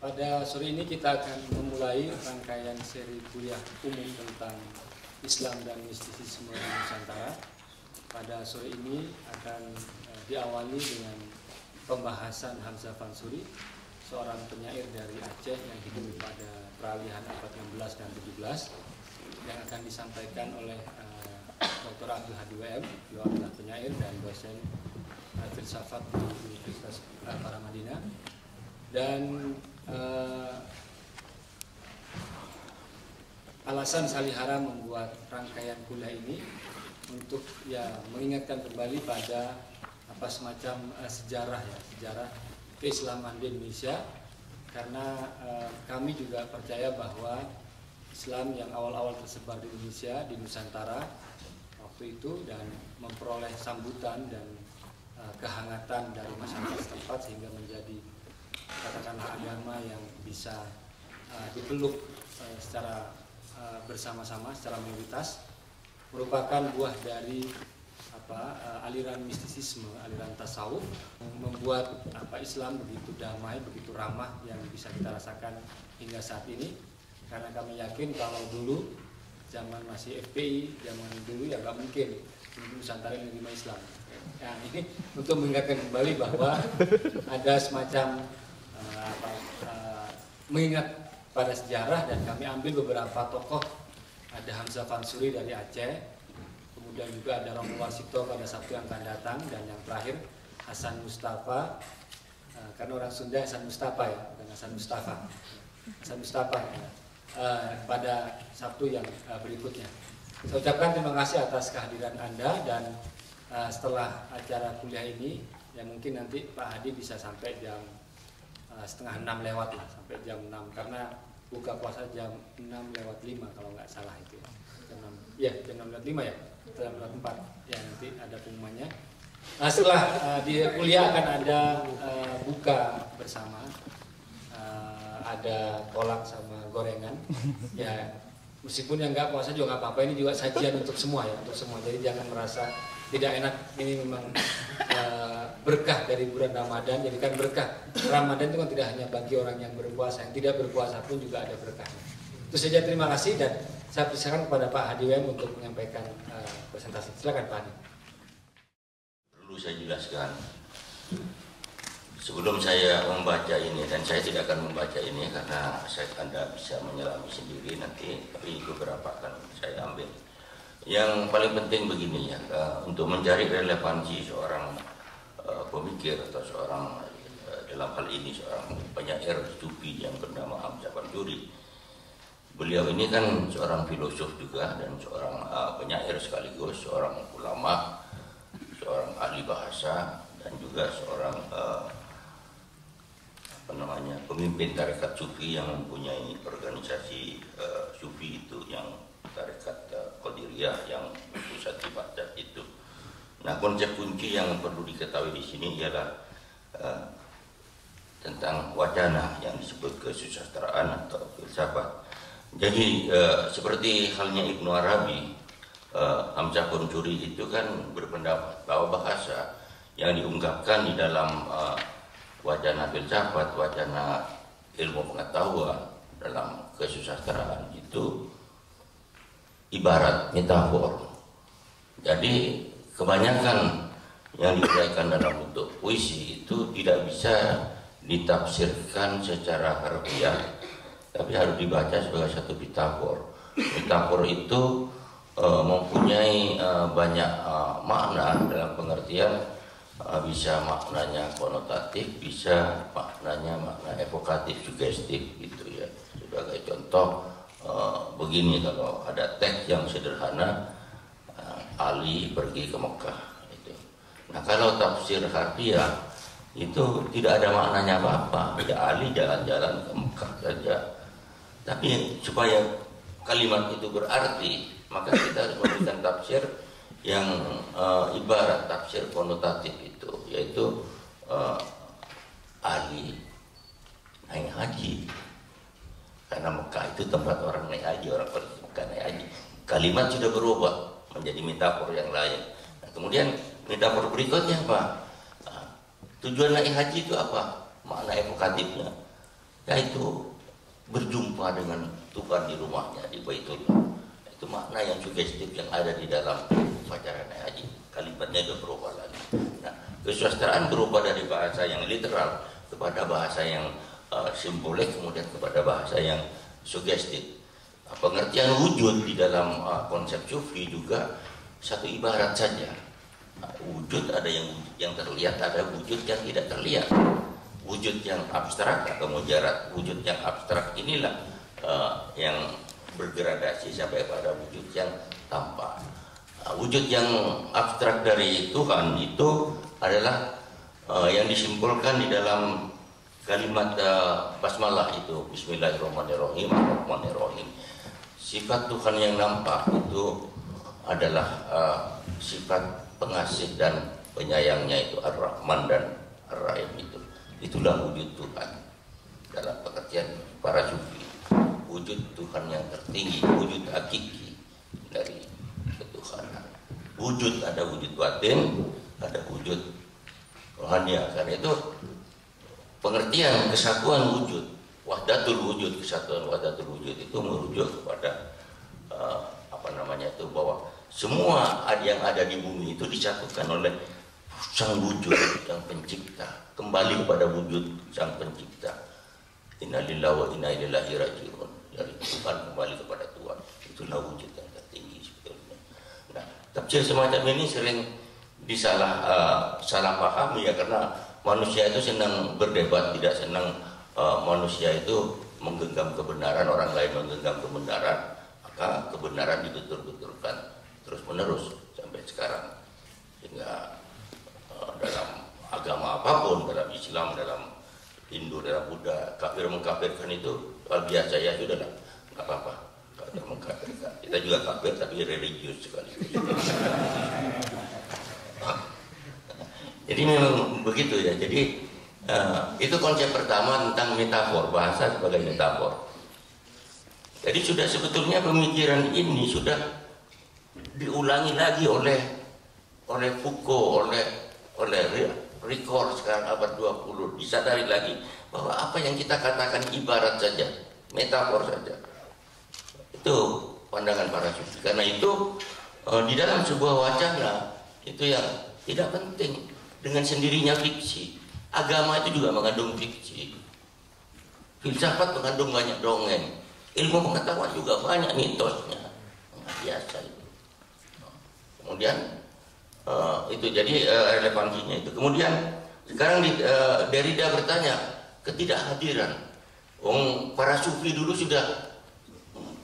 Pada sore ini kita akan memulai rangkaian seri kuliah umum tentang Islam dan mistisisme di Nusantara. Pada sore ini akan diawali dengan pembahasan Hamzah Fansuri, seorang penyair dari Aceh yang hidup pada peralihan abad 16 dan 17, yang akan disampaikan oleh Dr. Abdul Hadi WM. Beliau adalah penyair dan dosen filsafat di Universitas Paramadina. Dan alasan Salihara membuat rangkaian kuliah ini untuk mengingatkan kembali pada semacam sejarah keislaman di Indonesia, karena kami juga percaya bahwa Islam yang awal-awal tersebar di Indonesia, di Nusantara waktu itu, dan memperoleh sambutan dan kehangatan dari masyarakat setempat sehingga menjadi katakanlah agama yang bisa dipeluk secara bersama-sama, secara mayoritas, merupakan buah dari aliran mistisisme, aliran tasawuf, membuat Islam begitu damai, begitu ramah yang bisa kita rasakan hingga saat ini. Karena kami yakin kalau dulu zaman masih FPI, zaman dulu nggak mungkin Nusantara menerima Islam. Nah, ini untuk mengingatkan kembali bahwa ada semacam mengingat pada sejarah, dan kami ambil beberapa tokoh. Ada Hamzah Fansuri dari Aceh, kemudian juga ada Romo Warsito pada Sabtu yang akan datang, dan yang terakhir Hasan Mustafa, karena orang Sunda Hasan Mustafa ya, bukan Hasan Mustafa, Hasan Mustafa pada Sabtu yang berikutnya. Saya ucapkan terima kasih atas kehadiran Anda, dan setelah acara kuliah ini, ya mungkin nanti Pak Hadi bisa sampai jam setengah 6 lewat lah, sampai jam 6, karena buka puasa jam 6:05 kalau nggak salah itu ya. Jam 6:05 ya, jam 4 ya, nanti ada pengumumannya. Nah, setelah di kuliah akan ada buka bersama, ada kolak sama gorengan ya, meskipun yang nggak puasa juga nggak apa-apa, ini juga sajian untuk semua ya, untuk semua, jadi jangan merasa tidak enak. Ini memang berkah dari bulan Ramadan. Jadi kan berkah Ramadan itu kan tidak hanya bagi orang yang berpuasa, yang tidak berpuasa pun juga ada berkahnya. Itu saja, terima kasih, dan saya persilakan kepada Pak Hadi WM untuk menyampaikan presentasi. Silakan Pak Hadi. Perlu saya jelaskan sebelum saya membaca ini, dan saya tidak akan membaca ini karena Anda bisa menyelami sendiri nanti, tapi beberapa akan saya ambil. Yang paling penting begini ya, untuk mencari relevansi seorang pemikir atau seorang dalam hal ini seorang penyair sufi yang bernama Hamzah Fansuri. Beliau ini kan seorang filosof juga, dan seorang penyair sekaligus seorang ulama, seorang ahli bahasa, dan juga seorang pemimpin tarekat sufi yang mempunyai organisasi sufi itu, yang tarekat Qadiriyah yang pusat di Baghdad itu. Nah, konsep kunci yang perlu diketahui di sini ialah tentang wacana yang disebut kesusastraan atau filsafat. Jadi seperti halnya Ibnu Arabi, Hamzah Fansuri itu kan berpendapat bahwa bahasa yang diungkapkan di dalam wacana filsafat, wacana ilmu pengetahuan dalam kesusastraan itu ibarat metafor. Jadi kebanyakan yang diuraikan dalam bentuk puisi itu tidak bisa ditafsirkan secara harfiah, tapi harus dibaca sebagai satu metafor. Metafor itu mempunyai banyak makna, dalam pengertian bisa maknanya konotatif, bisa maknanya makna evokatif, sugestif gitu ya. Sebagai contoh, begini, kalau ada teks yang sederhana, Ali pergi ke Mekah itu. Nah, kalau tafsir harfiah itu tidak ada maknanya apa-apa, ya Ali jalan-jalan ke Mekah saja. Tapi supaya kalimat itu berarti, maka kita harus memberikan tafsir yang ibarat, tafsir konotatif itu, yaitu Ali naik haji, karena Mekah itu tempat orang naik haji, orang pergi Mekah naik haji. Kalimat sudah berubah menjadi metafor yang lain. Nah, kemudian metafor berikutnya apa? Tujuan naik haji itu apa? Makna evokatifnya. yaitu berjumpa dengan Tuhan di rumahnya, di Baitullah. Itu makna yang sugestif yang ada di dalam upacara naik haji. Kalimatnya itu berubah lagi. Nah, kesusastraan berubah dari bahasa yang literal kepada bahasa yang simbolik, kemudian kepada bahasa yang sugestif. Pengertian wujud di dalam konsep sufi juga satu ibarat saja. Wujud ada yang terlihat, ada wujud yang tidak terlihat. Wujud yang abstrak atau mujarad, wujud yang abstrak inilah yang bergradasi sampai pada wujud yang tampak. Wujud yang abstrak dari Tuhan itu adalah yang disimpulkan di dalam kalimat basmalah itu, Bismillahirrahmanirrahim, Ar-Rahmanirrahim. Sifat Tuhan yang nampak itu adalah sifat pengasih dan penyayangnya, itu Ar-Rahman dan Ar-Rahim itu. Itulah wujud Tuhan dalam pengertian para sufi. Wujud Tuhan yang tertinggi, wujud hakiki dari ketuhanan. Wujud, ada wujud batin, ada wujud rohani. Karena itu pengertian kesatuan wujud, wahdatul wujud, kesatuan wahdatul wujud itu merujuk kepada bahwa semua yang ada di bumi itu disatukan oleh sang wujud yang pencipta, kembali kepada wujud sang pencipta. Innalillahi wa inna ilaihi raji'un. Dari Tuhan kembali kepada Tuhan. Itulah wujud yang tertinggi sebetulnya. Nah, tafsir semacam ini sering salah pahami ya, karena manusia itu senang berdebat, tidak senang manusia itu menggenggam kebenaran, orang lain menggenggam kebenaran, maka kebenaran ditutur-tuturkan terus menerus sampai sekarang. Sehingga dalam agama apapun, dalam Islam, dalam Hindu, dalam Buddha, kafir mengkafirkan itu hal biasa ya, sudahlah, nggak apa-apa. Kafir mengkafirkan, kita juga kafir tapi religius sekali. Jadi memang begitu ya. Jadi itu konsep pertama tentang metafor, bahasa sebagai metafor. Jadi sudah sebetulnya pemikiran ini sudah diulangi lagi oleh Foucault, oleh Ricoeur sekarang abad 20, disadari lagi bahwa apa yang kita katakan ibarat saja, metafor saja. Itu pandangan para sufi. Karena itu di dalam sebuah wacana itu yang tidak penting, dengan sendirinya fiksi. Agama itu juga mengandung fiksi. Filsafat mengandung banyak dongeng. Ilmu pengetahuan juga banyak mitosnya. Biasa itu. Kemudian itu jadi relevansinya itu. Kemudian sekarang Derrida bertanya ketidakhadiran. Para sufi dulu sudah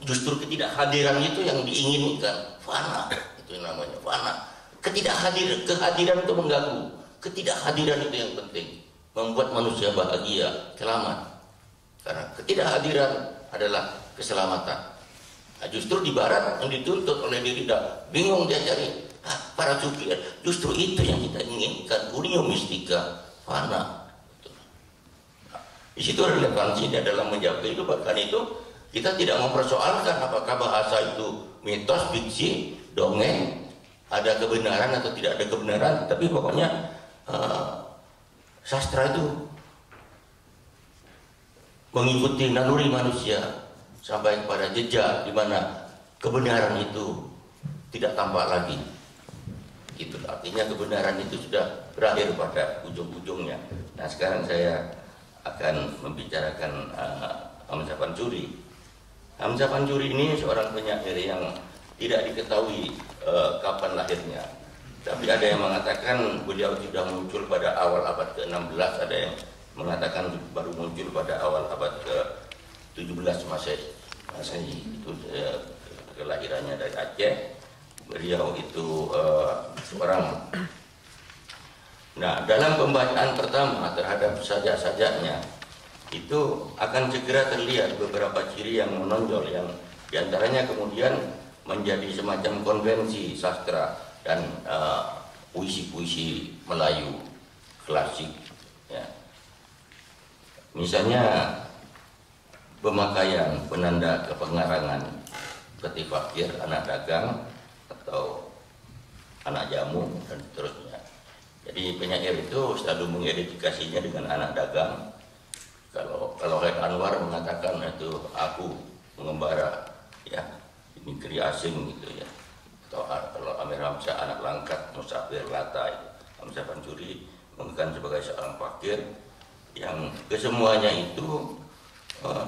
justru ketidakhadiran itu yang diinginkan, fana itu namanya fana. Kehadiran itu mengganggu. Ketidakhadiran itu yang penting, membuat manusia bahagia, selamat. Karena ketidakhadiran adalah keselamatan. Nah, justru di barat yang dituntut oleh Derrida, bingung dia cari. Para sufi justru itu yang kita inginkan, unio mistika, fana. Nah, di situ relevansinya dalam menjawab kehidupan. Karena itu kita tidak mempersoalkan apakah bahasa itu mitos, fiksi, dongeng, ada kebenaran atau tidak ada kebenaran, tapi pokoknya sastra itu mengikuti naluri manusia sampai kepada jejak di mana kebenaran itu tidak tampak lagi. Itu artinya kebenaran itu sudah berakhir pada ujung-ujungnya. Nah, sekarang saya akan membicarakan Hamzah Pancuri. Hamzah Pancuri ini seorang penyair yang tidak diketahui kapan lahirnya. Tapi ada yang mengatakan beliau sudah muncul pada awal abad ke-16, ada yang mengatakan baru muncul pada awal abad ke-17 Masehi. Itu kelahirannya dari Aceh. Beliau itu seorang. Nah, dalam pembacaan pertama terhadap sajak-sajaknya itu akan segera terlihat beberapa ciri yang menonjol, yang diantaranya kemudian menjadi semacam konvensi sastra dan puisi-puisi Melayu klasik. Ya. Misalnya pemakaian penanda kepengarangan seperti fakir, anak dagang, atau anak jamu dan seterusnya. Jadi penyair itu selalu mengidentifikasinya dengan anak dagang. Kalau kalau Haid Anwar mengatakan itu aku mengembara ya di negeri asing gitu ya. Atau kalau Amir Hamzah anak langkat musafir latai, Hamzah Pancuri mengatakan sebagai seorang fakir yang kesemuanya itu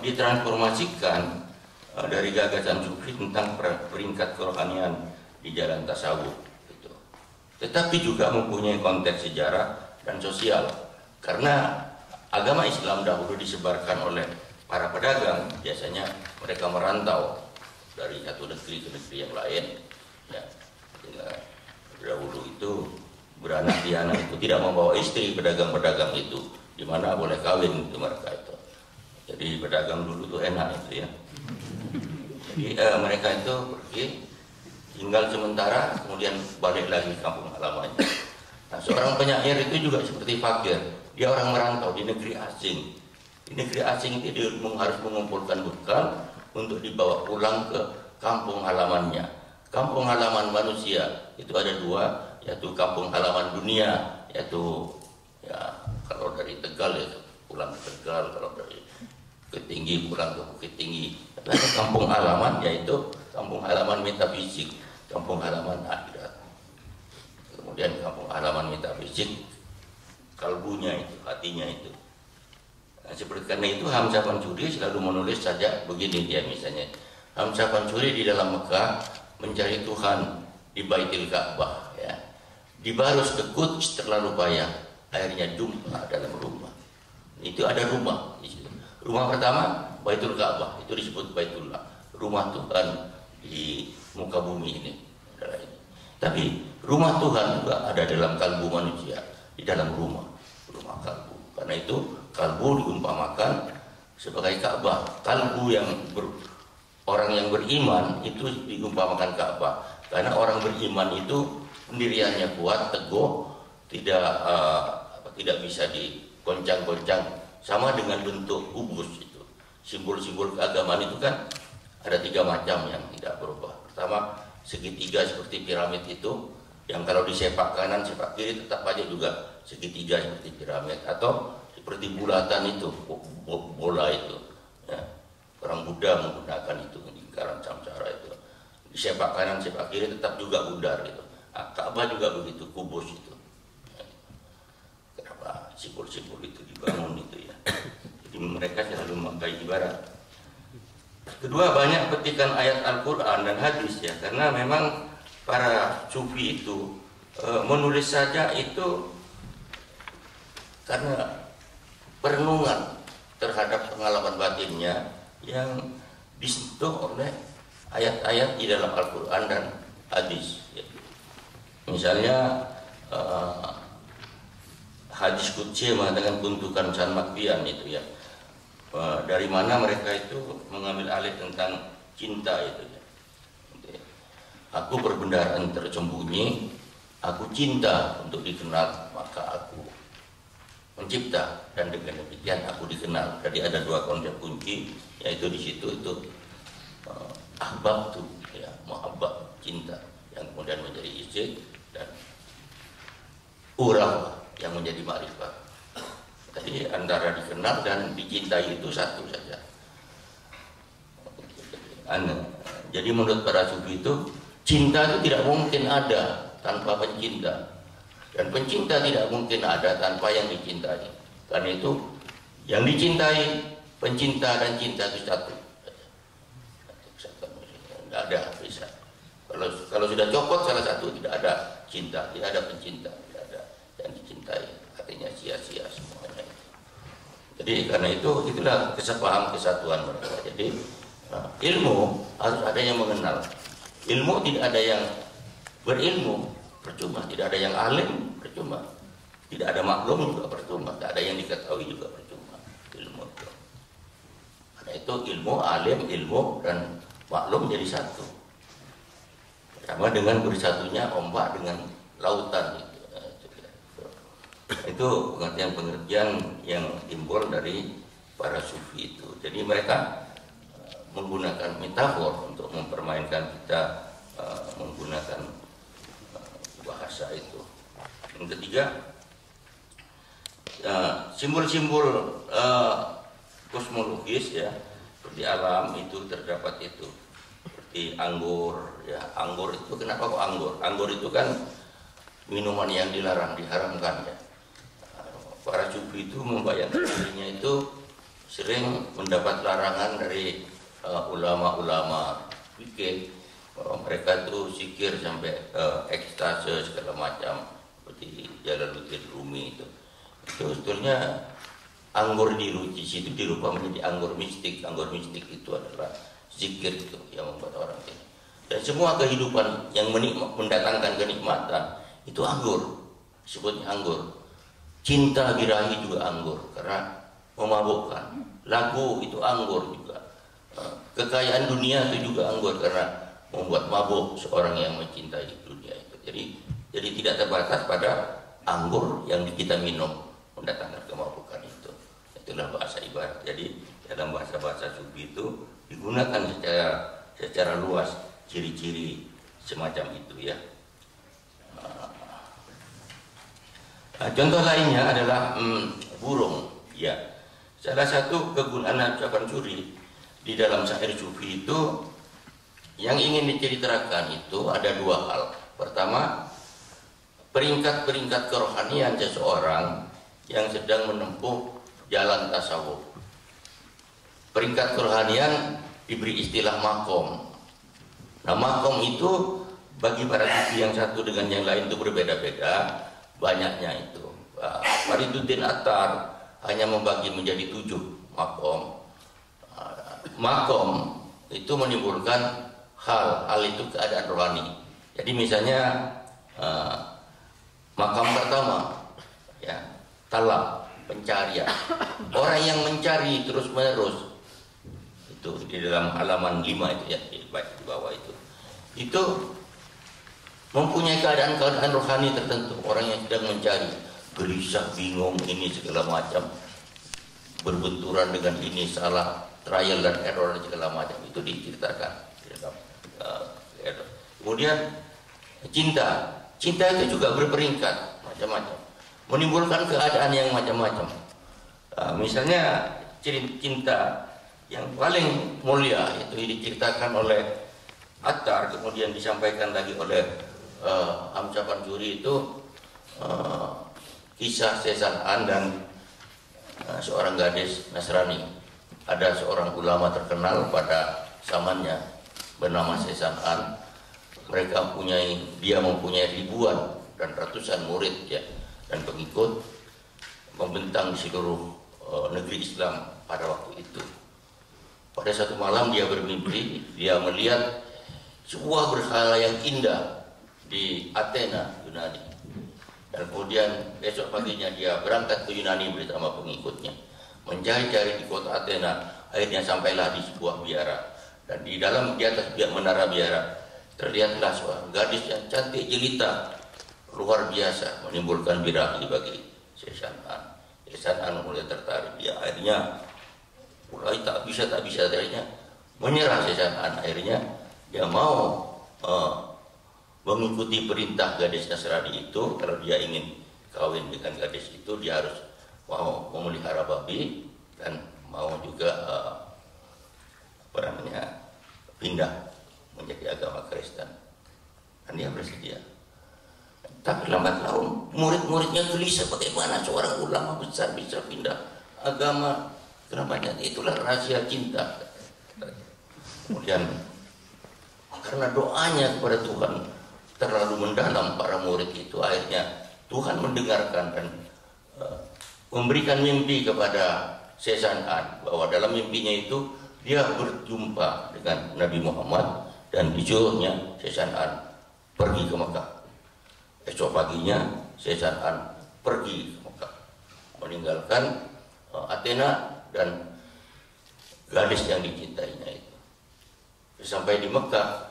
ditransformasikan dari gagasan sufi tentang peringkat kerohanian di jalan tasawuf gitu. Tetapi juga mempunyai konteks sejarah dan sosial, karena agama Islam dahulu disebarkan oleh para pedagang, biasanya mereka merantau dari satu negeri ke negeri yang lain ya. Dahulu itu beranak piana itu tidak membawa istri, pedagang-pedagang itu di mana boleh kawin itu mereka itu. Jadi pedagang dulu tuh enak itu ya. Jadi mereka itu pergi tinggal sementara, kemudian balik lagi ke kampung halamannya. Nah, seorang penyair itu juga seperti fakir, dia orang merantau di negeri asing. Di negeri asing itu dia harus mengumpulkan bekal untuk dibawa pulang ke kampung halamannya. Kampung halaman manusia itu ada dua, yaitu kampung halaman dunia, yaitu ya kalau dari Tegal ya pulang ke Tegal, kalau dari Bukit Tinggi pulang ke Bukit Tinggi. Tapi ada kampung halaman, yaitu kampung halaman metafisik, kampung halaman akhirat. Kemudian kampung halaman metafisik, kalbunya itu, hatinya itu. Nah, seperti karena itu Hamzah Pancuri selalu menulis saja begini dia misalnya. Hamzah Pancuri di dalam Mekah mencari Tuhan di Baitul Ka'bah ya. Di Barus ke Quds terlalu payah, akhirnya jumpa dalam rumah. Itu ada rumah di situ. Rumah pertama Baitul Ka'bah, itu disebut Baitullah, rumah Tuhan di muka bumi ini. Tapi rumah Tuhan juga ada dalam kalbu manusia, di dalam rumah kalbu. Karena itu kalbu diumpamakan sebagai Ka'bah. Kalbu yang orang yang beriman itu diumpamakan Ka'bah. Karena orang beriman itu pendiriannya kuat, teguh, tidak bisa digoncang-goncang. Sama dengan bentuk kubus itu. Simbol-simbol keagamaan itu kan ada 3 macam yang tidak berubah. Pertama, segitiga seperti piramid itu, yang kalau di sepak kanan, sepak kiri tetap aja juga segitiga seperti piramid, atau seperti bulatan itu, bola itu. Ya. Orang Buddha menggunakan itu, lingkaran samsara itu. Di sepak kanan, sepak kiri tetap juga bundar gitu. Nah, Ka'bah juga begitu, kubus itu. Kenapa simbol-simbol itu dibangun itu ya? Jadi mereka selalu memakai ibarat. Kedua, banyak petikan ayat Al-Quran dan hadis ya, karena memang para sufi itu menulis saja itu karena perenungan terhadap pengalaman batinnya yang disentuh oleh ayat-ayat di dalam Al-Quran dan hadis ya. Misalnya hadis Qudsi mengatakan kuntukan san makbian itu ya. Dari mana mereka itu mengambil alih tentang cinta itu ya. Aku berbendaharaan tersembunyi, aku cinta untuk dikenal, maka aku mencipta dan dengan demikian aku dikenal. Jadi ada 2 konsep kunci, yaitu di situ itu ahbab tuh ya, muhabbah, cinta yang kemudian menjadi isim, dan urah yang menjadi ma'rifat. Jadi antara dikenal dan dicintai itu satu saja. Jadi menurut para sufi itu cinta itu tidak mungkin ada tanpa pencinta, dan pencinta tidak mungkin ada tanpa yang dicintai. Karena itu yang dicintai, pencinta dan cinta itu satu. Tidak ada bisa. Kalau sudah copot salah satu, tidak ada cinta, tidak ada pencinta, tidak ada yang dicintai. Artinya sia-sia semuanya. Jadi karena itulah kesepaham kesatuan mereka. Jadi ilmu harus ada yang mengenal. Ilmu tidak ada yang berilmu, percuma. Tidak ada yang alim, percuma. Tidak ada maklum juga percuma. Tidak ada yang diketahui juga percuma. Ilmu itu. Karena itu ilmu, alim, ilmu dan maklum jadi satu. Sama dengan bersatunya ombak dengan lautan. Itu pengertian-pengertian yang timbul dari para sufi itu. Jadi mereka menggunakan metafor untuk mempermainkan kita, menggunakan bahasa itu. Yang ketiga, simbol-simbol kosmologis ya, seperti alam itu terdapat itu. Seperti anggur ya, anggur itu kenapa kok anggur? Anggur itu kan minuman yang dilarang, diharamkan ya. Para sufi itu membayangkan dirinya itu sering mendapat larangan dari ulama-ulama fikih bahwa mereka tuh zikir sampai ekstase segala macam seperti Jalaluddin Rumi itu sebetulnya anggur di situ dirubah menjadi anggur mistik. Anggur mistik itu adalah zikir itu yang membuat orang ini. Dan semua kehidupan yang mendatangkan kenikmatan itu anggur, sebutnya anggur. Cinta birahi juga anggur karena memabukkan. Lagu itu anggur juga. Kekayaan dunia itu juga anggur karena membuat mabuk seorang yang mencintai dunia itu. Jadi tidak terbatas pada anggur yang kita minum mendatangkan kemabukan itu. Itulah bahasa ibarat. Jadi dalam bahasa-bahasa sufi itu digunakan secara luas ciri-ciri semacam itu ya. Contoh lainnya adalah burung ya. Salah satu kegunaan ucapan curi di dalam syair sufi itu yang ingin diceritakan itu ada dua hal. Pertama, peringkat-peringkat kerohanian seseorang yang sedang menempuh jalan tasawuf. Peringkat kerohanian diberi istilah makom. Nah, makom itu bagi para sufi yang satu dengan yang lain itu berbeda-beda banyaknya itu. Fariduddin Attar hanya membagi menjadi 7 makom. Makom itu menimbulkan hal itu keadaan rohani. Jadi misalnya makam pertama ya, talab, pencarian. Orang yang mencari terus menerus itu di dalam halaman 5 itu ya, di bawah itu mempunyai keadaan rohani tertentu. Orang yang sedang mencari, gelisah, bingung, ini segala macam, berbenturan dengan ini, salah, trial dan error dan segala macam, itu diceritakan. Kemudian cinta itu juga berperingkat macam-macam, menimbulkan keadaan yang macam-macam. Misalnya cinta yang paling mulia itu diceritakan oleh Attar, kemudian disampaikan lagi oleh Hamzah Pancuri itu kisah Sesan dan seorang gadis Nasrani. Ada seorang ulama terkenal pada zamannya bernama Sesan. Dia mempunyai ribuan dan ratusan murid ya, dan pengikut, membentang di seluruh negeri Islam pada waktu itu. Pada satu malam dia bermimpi, dia melihat sebuah berhala yang indah di Athena, Yunani. Dan kemudian besok paginya dia berangkat ke Yunani bersama pengikutnya, mencari-cari di kota Athena. Akhirnya sampailah di sebuah biara, dan di atas menara biara terlihatlah seorang gadis yang cantik jelita, luar biasa, menimbulkan birahi bagi Sesan. Sesan mulai tertarik. Dia akhirnya mulai tak bisa akhirnya menyerah Sesan. Akhirnya dia mau mengikuti perintah gadis Nasrani itu. Kalau dia ingin kawin dengan gadis itu, dia harus mau memelihara babi dan mau juga pindah menjadi agama Kristen. Dan dia bersedia. Tapi lambat laun murid-muridnya gelisah, bagaimana seorang ulama besar bisa pindah agama. Kenapa? Itulah rahasia cinta. Kemudian karena doanya kepada Tuhan terlalu mendalam para murid itu, akhirnya Tuhan mendengarkan dan memberikan mimpi kepada Sesan bahwa dalam mimpinya itu dia berjumpa dengan Nabi Muhammad dan disuruhnya Sesan pergi ke Mekah. Esok paginya Sesan pergi ke Mekah, meninggalkan Athena dan gadis yang dicintainya itu. Sampai di Mekah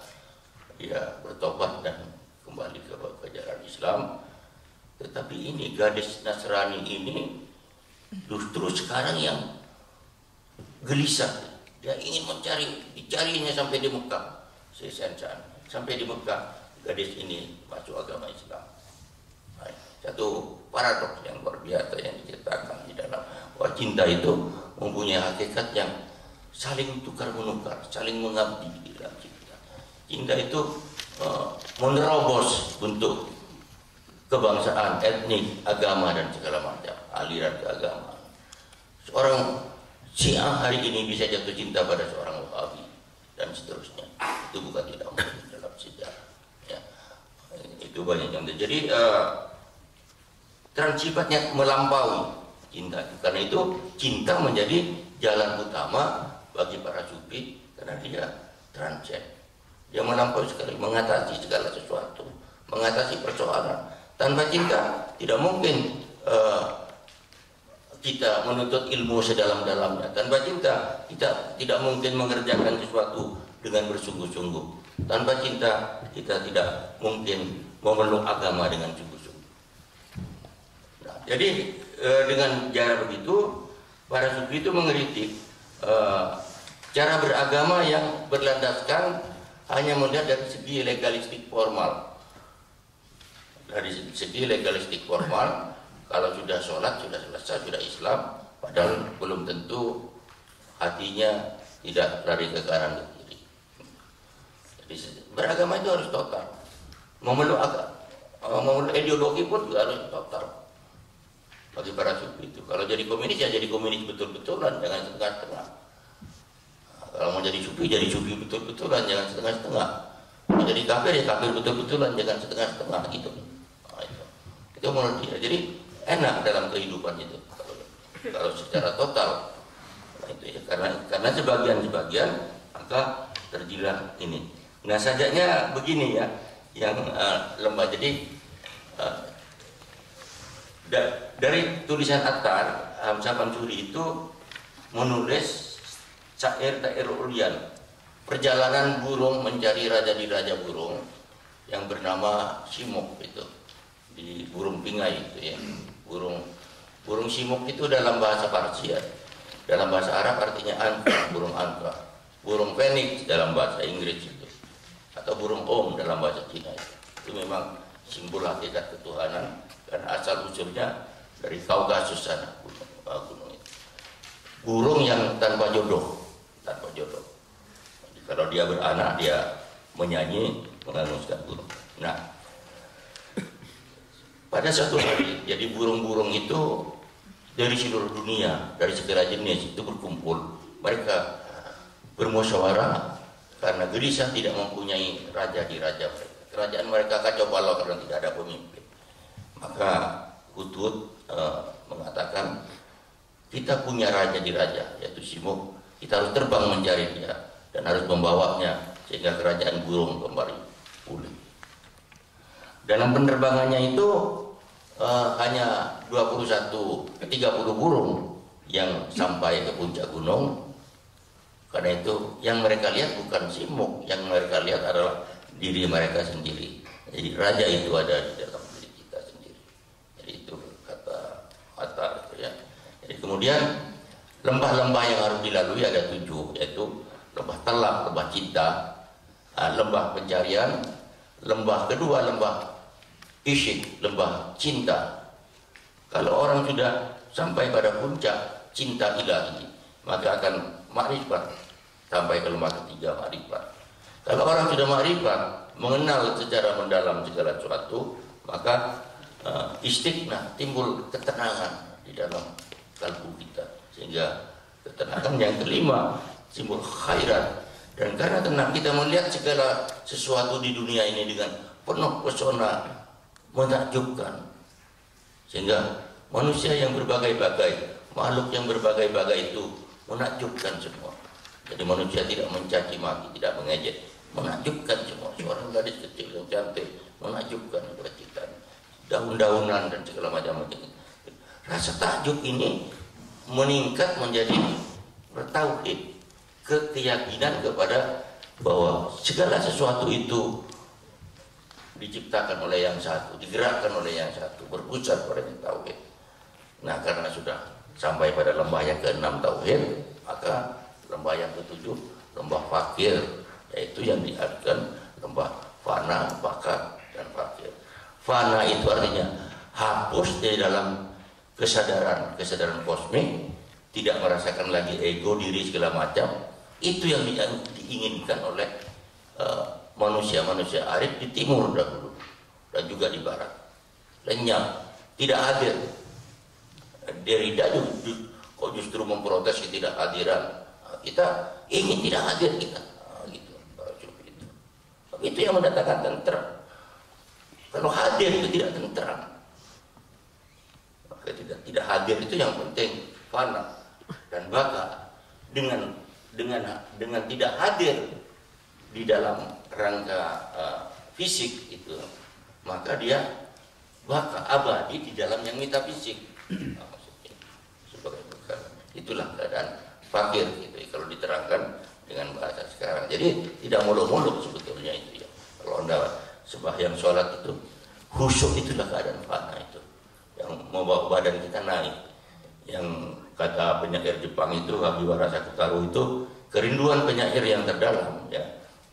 dia bertobat dan kembali ke jalan Islam. Tetapi ini gadis Nasrani ini justru sekarang yang gelisah. Dia ingin dicarinya sampai di Mekah. Sampai di Mekah gadis ini masuk agama Islam. Satu paradoks yang luar biasa yang diceritakan di dalam bahwa cinta itu mempunyai hakikat yang saling tukar menukar, saling mengabdi di dalam cinta. Cinta itu menerobos untuk kebangsaan, etnik, agama dan segala macam aliran keagamaan. Seorang Syiah hari ini bisa jatuh cinta pada seorang Wahabi dan seterusnya. Itu bukan tidak mungkin dalam sejarah. Ya. Itu banyak yang terjadi. Sifatnya melampaui cinta. Karena itu cinta menjadi jalan utama bagi para sufi karena dia transcend. Dia melampaui sekali, mengatasi segala sesuatu, mengatasi persoalan. Tanpa cinta tidak mungkin kita menuntut ilmu sedalam-dalamnya. Tanpa cinta kita tidak mungkin mengerjakan sesuatu dengan bersungguh-sungguh. Tanpa cinta kita tidak mungkin memeluk agama dengan sungguh-sungguh. Nah, jadi dengan cara begitu para sufi itu mengkritik cara beragama yang berlandaskan hanya melihat dari segi legalistik formal. Dari segi legalistik formal, kalau sudah sholat, sudah selesai, sudah Islam, padahal belum tentu hatinya tidak lari ke kanan ke kiri. Jadi beragama itu harus total. Memeluk ideologi pun juga harus total. Bagi para sufi itu, kalau jadi komunis ya jadi komunis betul-betulan, jangan setengah-setengah. Kalau mau jadi sufi betul-betulan, jangan setengah-setengah. Mau jadi kafir ya kafir betul-betulan, jangan setengah-setengah gitu. Nah, itu menurut dia. Jadi enak dalam kehidupan itu kalau secara total. Nah, itu ya karena sebagian maka terjilat ini. Nah, sajaknya begini ya, yang lemah. Jadi dari tulisan Attar, Hamzah Pansuri itu menulis syair Ulyan, perjalanan burung mencari raja di raja burung yang bernama Simuk itu di burung pingai itu ya. Burung Simuk itu dalam bahasa Parsi ya. Dalam bahasa Arab artinya angka, burung angka. Burung Phoenix dalam bahasa Inggris itu. Atau burung Om dalam bahasa Cina itu. Itu memang simbol hakikat ketuhanan dan asal usulnya dari Kaukasus sana gunung itu. Burung yang tanpa jodoh. Jadi, kalau dia beranak dia menyanyi menganguskan burung. Nah, pada suatu hari, jadi burung-burung itu dari seluruh dunia, dari segala jenis itu berkumpul. Mereka bermusyawarah karena gelisah tidak mempunyai raja di raja mereka. Kerajaan mereka kacau balau karena tidak ada pemimpin. Maka Hudhud mengatakan, kita punya raja di raja, yaitu Simuk. Kita harus terbang mencari dia dan harus membawanya sehingga kerajaan burung kembali pulih. Dalam penerbangannya itu hanya 30 burung yang sampai ke puncak gunung. Karena itu yang mereka lihat bukan Simuk, yang mereka lihat adalah diri mereka sendiri. Jadi raja itu ada di dalam diri kita sendiri. Jadi itu kata Attar itu ya. Jadi kemudian lembah-lembah yang harus dilalui ada 7, yaitu lembah Telak, lembah Cinta, lembah pencarian, lembah kedua lembah Isyik, lembah cinta. Kalau orang sudah sampai pada puncak cinta ilahi, maka akan makrifat sampai ke lembah ketiga makrifat. Kalau orang sudah makrifat, mengenal secara mendalam segala sesuatu, maka istiqnah, timbul ketenangan di dalam kalbu kita. Sehingga ketenangan yang kelima timbul khairat. Dan karena tenang kita melihat segala sesuatu di dunia ini dengan penuh pesona menakjubkan. Sehingga manusia yang berbagai-bagai, makhluk yang berbagai-bagai itu menakjubkan semua. Jadi manusia tidak mencaci maki, tidak mengejek, menakjubkan semua. Seorang gadis kecil yang cantik menakjubkan penciptaan, daun-daunan dan segala macam. Rasa takjub ini meningkat menjadi bertauhid, keyakinan kepada bahwa segala sesuatu itu diciptakan oleh yang satu, digerakkan oleh yang satu, berpusat pada yang tauhid. Nah, karena sudah sampai pada lembah yang ke-6 tauhid, maka lembah yang ke-7 lembah fakir, yaitu yang diartikan lembah fana, bakat dan fakir. Fana itu artinya hapus dari dalam kesadaran kosmik, tidak merasakan lagi ego diri segala macam. Itu yang diinginkan oleh manusia-manusia arif di timur dahulu dan juga di barat. Lenyap, tidak hadir. Derrida kok justru memprotes ketidakhadiran. Kita ingin tidak hadir kita. Gitu. Itu yang mendatangkan tentram. Kalau hadir itu tidak tentram. Maka tidak hadir itu yang penting fana dan baka. Dengan tidak hadir di dalam rangka fisik itu, maka dia baka abadi di dalam yang metafisik. Sebagai bukan. Itulah keadaan fakir gitu kalau diterangkan dengan bahasa sekarang. Jadi tidak muluk-muluk sebetulnya itu ya. Kalau Anda sembahyang sholat itu khusyuk, itulah keadaan fana itu yang membawa badan kita naik. Yang kata penyair Jepang itu, Hagiwara Sakutaru itu, kerinduan penyair yang terdalam ya,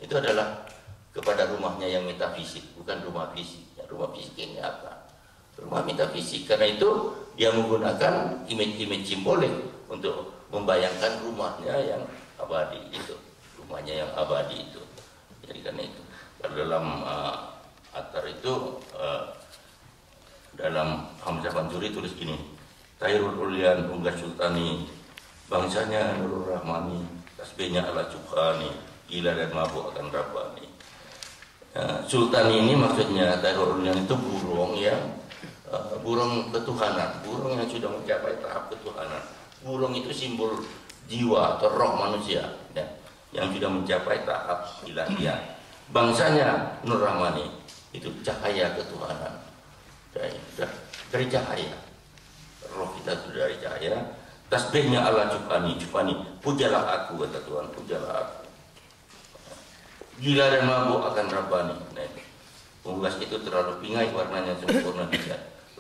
itu adalah kepada rumahnya yang metafisik, bukan rumah fisik. Ya, rumah fisik ini apa? Rumah metafisik. Karena itu dia menggunakan image-image simbolik untuk membayangkan rumahnya yang abadi itu, rumahnya yang abadi itu. Jadi karena itu dalam Atar itu dalam Hamzah Mansuri tulis gini, Tairul Ulian Unggas Sultani, bangsanya Nurul Rahmani, tasbihnya ala Subhani, gila dan mabuk akan Rabbani. Sultan ini maksudnya Tairul Ulian itu burung yang burung ketuhanan, burung yang sudah mencapai tahap ketuhanan. Burung itu simbol jiwa atau roh manusia ya, yang sudah mencapai tahap ilahiyah. Bangsanya Nur Rahmani itu cahaya ketuhanan, dari cahaya. Roh kita itu dari cahaya. Tasbihnya Allah Subhani, pujalah aku, kata Tuhan, pujalah aku. Gila dan mabuk akan Rabbani. Nah, unggas itu terlalu pingai, warnanya sempurna bisa.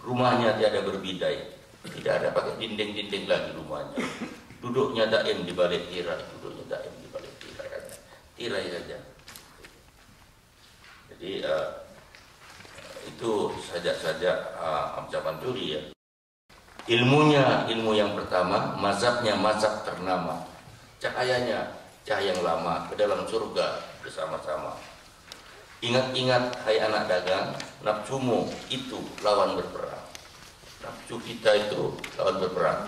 Rumahnya tiada berbidai, tidak ada pakai dinding-dinding lagi rumahnya. Duduknya daim di balik tirai, tirai saja. Jadi itu saja Hamzah Mansuri ya. Ilmunya ilmu yang pertama, mazhabnya mazhab ternama, cahayanya cahaya yang lama ke dalam surga bersama-sama. Ingat-ingat hai anak dagang, nafsumu itu lawan berperang. Nafsu kita itu lawan berperang.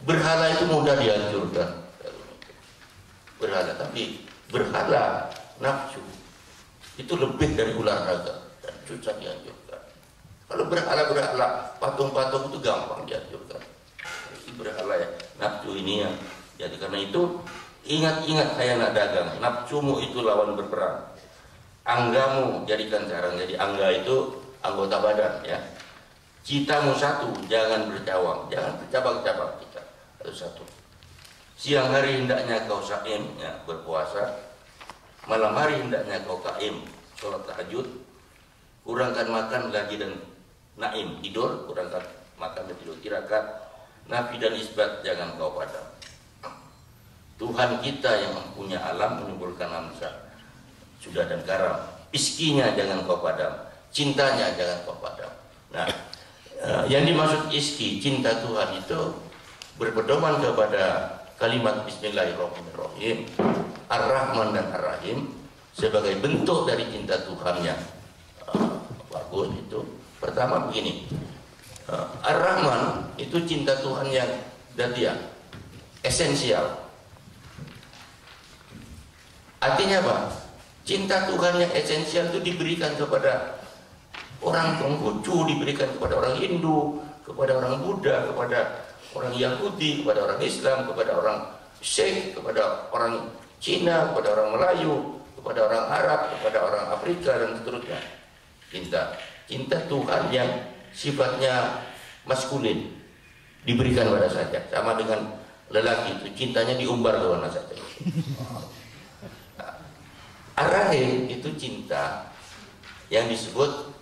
Berhala itu mudah dihancurkan. Berhala, tapi berhala nafsu itu lebih dari ular naga dan susah dihancurkan. Kalau berhala-berhala, patung-patung itu gampang dihancurkan. Ini berhala ya, nafsu ini ya. Jadi karena itu ingat-ingat hai anak dagang, nafsumu itu lawan berperang. Anggamu jadikan sarang, jadi angga itu anggota badan ya. Citamu satu, jangan bercawang, jangan bercabang-cabang kita. Satu. Siang hari hendaknya kau saim, ya, berpuasa. Malam hari hendaknya kau kaim, sholat tahajud. Kurangkan makan lagi dan naim, tidur. Kurangkan makan dan tidur, tirakat. Nafi dan isbat jangan kau padam. Tuhan kita yang mempunyai alam menimbulkan hamzah, sudah dan karam. Iskinya jangan kau padam, cintanya jangan kau padam. Nah, yang dimaksud iski, cinta Tuhan itu berpedoman kepada kalimat Bismillahirrahmanirrahim, Ar-Rahman dan Ar-Rahim sebagai bentuk dari cinta Tuhannya. Bagus itu. Pertama begini, Ar-Rahman itu cinta Tuhan yang datiah, esensial. Artinya apa? Cinta Tuhan yang esensial itu diberikan kepada orang Konghucu, diberikan kepada orang Hindu, kepada orang Buddha, kepada orang Yahudi, kepada orang Islam, kepada orang Sikh, kepada orang Cina, kepada orang Melayu, kepada orang Arab, kepada orang Afrika dan seterusnya. Cinta Tuhan yang sifatnya maskulin diberikan pada saja, sama dengan lelaki itu cintanya diumbar ke mana saja. Ar-Rahim itu cinta yang disebut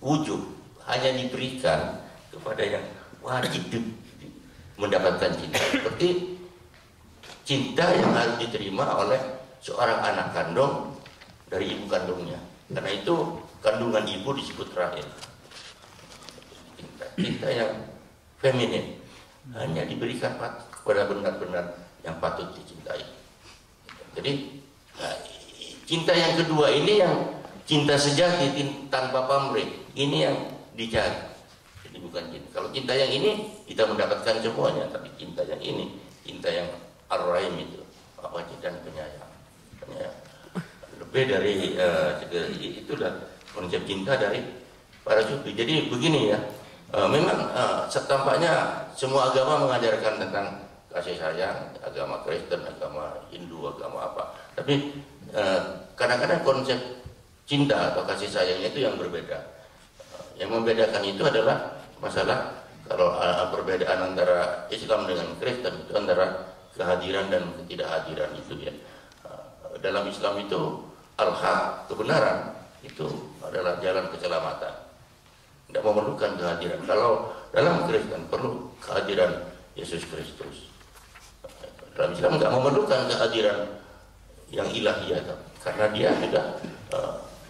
wujud, hanya diberikan kepada yang wajib mendapatkan cinta. Seperti cinta yang harus diterima oleh seorang anak kandung dari ibu kandungnya. Karena itu kandungan ibu disebut rahim. Cinta yang feminin. hanya diberikan kepada benar-benar yang patut dicintai. Jadi cinta yang kedua ini yang cinta sejati tanpa pamrih, ini yang dicari. Jadi bukan cinta. Kalau cinta yang ini kita mendapatkan semuanya, tapi cinta yang ini, cinta yang ar-rahim itu, apa cinta dan penyayang. Lebih dari itulah konsep cinta dari para sufi. Jadi begini ya, memang setampaknya semua agama mengajarkan tentang kasih sayang, agama Kristen, agama Hindu, agama apa. Tapi kadang-kadang konsep cinta atau kasih sayangnya itu yang berbeda. Yang membedakan itu adalah masalah kalau perbedaan antara Islam dengan Kristen itu antara kehadiran dan ketidakhadiran itu ya. Dalam Islam itu al-haq, kebenaran itu adalah jalan keselamatan. Tidak memerlukan kehadiran. Kalau dalam Kristen perlu kehadiran Yesus Kristus. Dalam Islam nggak memerlukan kehadiran yang ilahiyah, karena dia sudah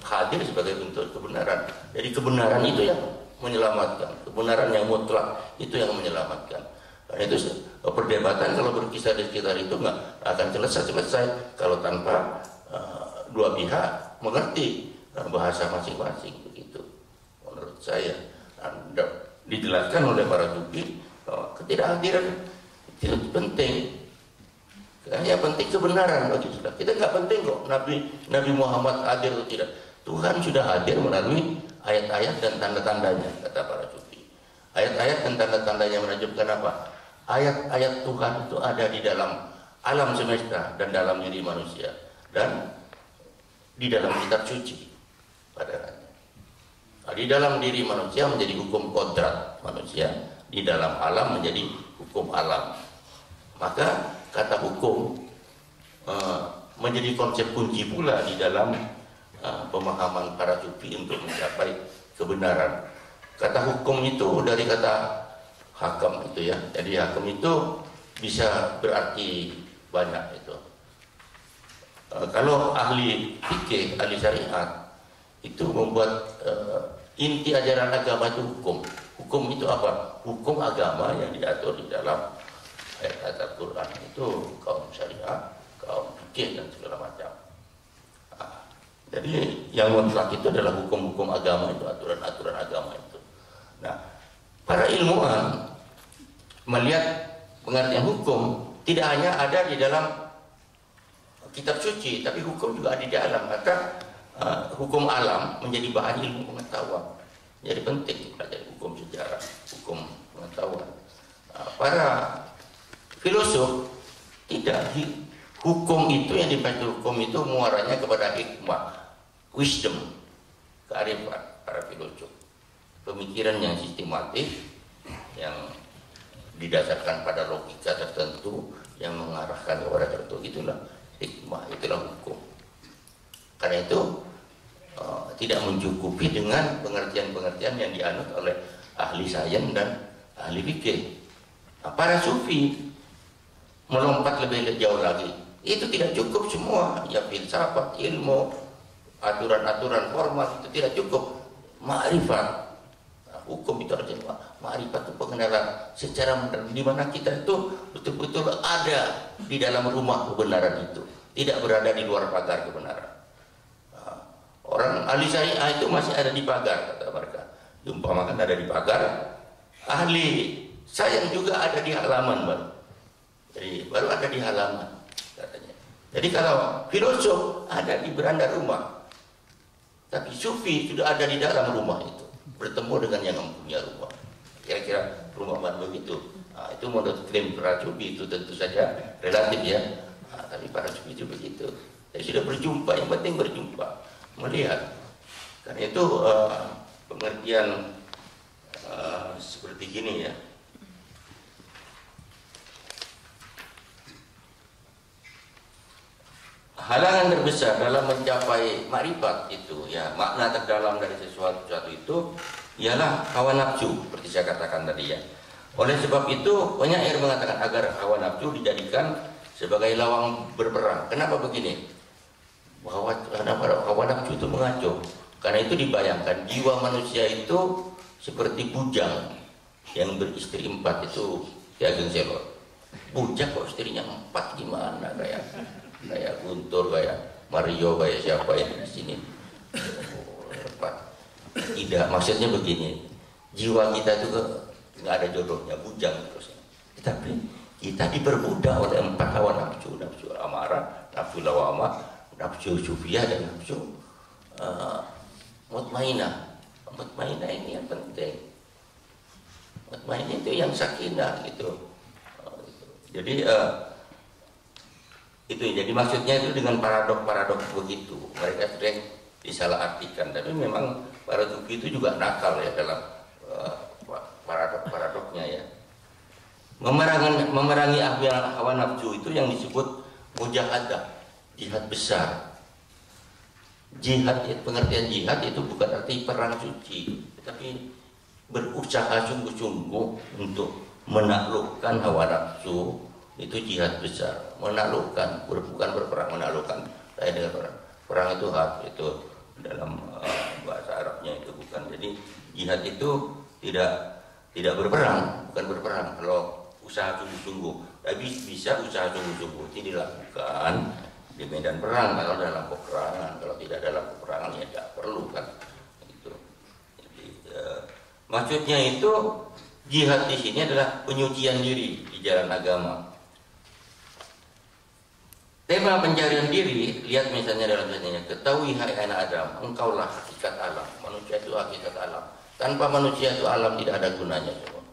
hadir sebagai bentuk kebenaran. Jadi kebenaran itu yang menyelamatkan, kebenaran yang mutlak itu yang menyelamatkan. Karena itu perdebatan kalau berkisar di sekitar itu nggak akan selesai kalau tanpa dua pihak mengerti bahasa masing-masing, begitu menurut saya. Dijelaskan oleh para sufi bahwa ketidakhadiran itu penting. Yang penting kebenaran bagi kita. Kita nggak penting kok Nabi Muhammad hadir atau tidak. Tuhan sudah hadir melalui ayat-ayat dan tanda-tandanya, kata para sufi. Ayat-ayat dan tanda-tandanya menunjukkan apa? Ayat-ayat Tuhan itu ada di dalam alam semesta dan dalam diri manusia dan di dalam kitab suci pada di dalam diri manusia menjadi hukum kodrat manusia, di dalam alam menjadi hukum alam. Maka kata hukum menjadi konsep kunci pula di dalam pemahaman para sufi untuk mencapai kebenaran. Kata hukum itu dari kata hakam itu ya. Jadi hakam itu bisa berarti banyak itu. Kalau ahli fikih, ahli syariat itu membuat inti ajaran agama itu hukum. Hukum itu apa? Hukum agama yang diatur di dalam ayat Al-Quran itu kaum syariah, kaum fikih dan segala macam. Jadi yang mutlak itu adalah hukum-hukum agama itu, aturan-aturan agama itu. Nah, para ilmuwan melihat pengertian hukum tidak hanya ada di dalam kitab suci, tapi hukum juga ada di dalam. Maka hukum alam menjadi bahan ilmu pengetahuan. Jadi penting pelajari hukum sejarah, hukum pengetahuan. Para filosof tidak, hukum itu yang dibaca hukum itu muaranya kepada hikmah, wisdom, kearifan para filosof. Pemikiran yang sistematis, yang didasarkan pada logika tertentu, yang mengarahkan kepada tertentu, itulah hikmah, itulah hukum. Karena itu tidak mencukupi dengan pengertian-pengertian yang dianut oleh ahli sains dan ahli fikih. Nah, para sufi melompat lebih jauh lagi. Itu tidak cukup semua, ya filsafat, ilmu, aturan-aturan formal itu tidak cukup. Ma'rifat, nah, hukum itu artinya ma'rifat itu pengenalan secara mendalam, di mana kita itu betul-betul ada di dalam rumah kebenaran itu, tidak berada di luar pagar kebenaran. Orang ahli syariah itu masih ada di pagar, kata mereka. Diumpamakan ada di pagar. Ahli sains juga ada di halaman baru. Jadi baru ada di halaman katanya. Jadi kalau filosof ada di beranda rumah, tapi sufi sudah ada di dalam rumah itu, bertemu dengan yang mempunyai rumah. Kira-kira rumah baru begitu. Nah, itu menurut klaim para sufi itu tentu saja relatif ya. Nah, tapi para sufi itu begitu. Jadi sudah berjumpa, yang penting berjumpa, melihat. Karena itu pengertian seperti gini ya. Halangan terbesar dalam mencapai makrifat itu ya, makna terdalam dari sesuatu itu ialah hawa nafsu, seperti saya katakan tadi ya. Oleh sebab itu penyair mengatakan agar hawa nafsu dijadikan sebagai lawang berperang. Kenapa begini? Bahwa hawa nafsu itu mengacau. Karena itu dibayangkan jiwa manusia itu seperti bujang yang beristri 4 itu Ki Ageng Selor. Bujang kok istrinya 4 gimana, kayak Guntur, kayak Mario, kayak siapa yang di sini. Oh, 4. Tidak, maksudnya begini, jiwa kita itu nggak ada jodohnya, bujang terus. Tetapi kita diperbudak oleh 4 hawa nafsu, nafsu amarah, nafsu lawamah, nafsu sufiyah, dan nafsu mutmainah. Mutmainah ini yang penting. Mutmainah itu yang sakinah gitu. Jadi itu jadi maksudnya itu dengan paradok begitu. Mereka sering disalahartikan, tapi memang para sufi itu juga nakal ya dalam paradoknya ya. Memerangi hawa nafsu itu yang disebut mujahadah, jihad besar. Jihad, pengertian jihad itu bukan arti perang suci, tapi berusaha sungguh-sungguh untuk menaklukkan hawa nafsu. Itu jihad besar, menaklukkan, bukan berperang, menaklukkan. Saya dengar perang itu hak, itu dalam bahasa Arabnya itu bukan. Jadi jihad itu tidak berperang, bukan berperang. Kalau usaha sungguh-sungguh, tapi bisa usaha sungguh-sungguh itu dilakukan di medan perang. Kalau dalam peperangan, kalau tidak dalam peperangan ya tidak perlu kan. Itu. Jadi, maksudnya itu jihad di sini adalah penyucian diri di jalan agama. Tema pencarian diri, lihat misalnya dalam ayatnya, ketahui hai anak Adam, engkaulah hakikat alam. Manusia itu hakikat alam. Tanpa manusia itu alam tidak ada gunanya semua.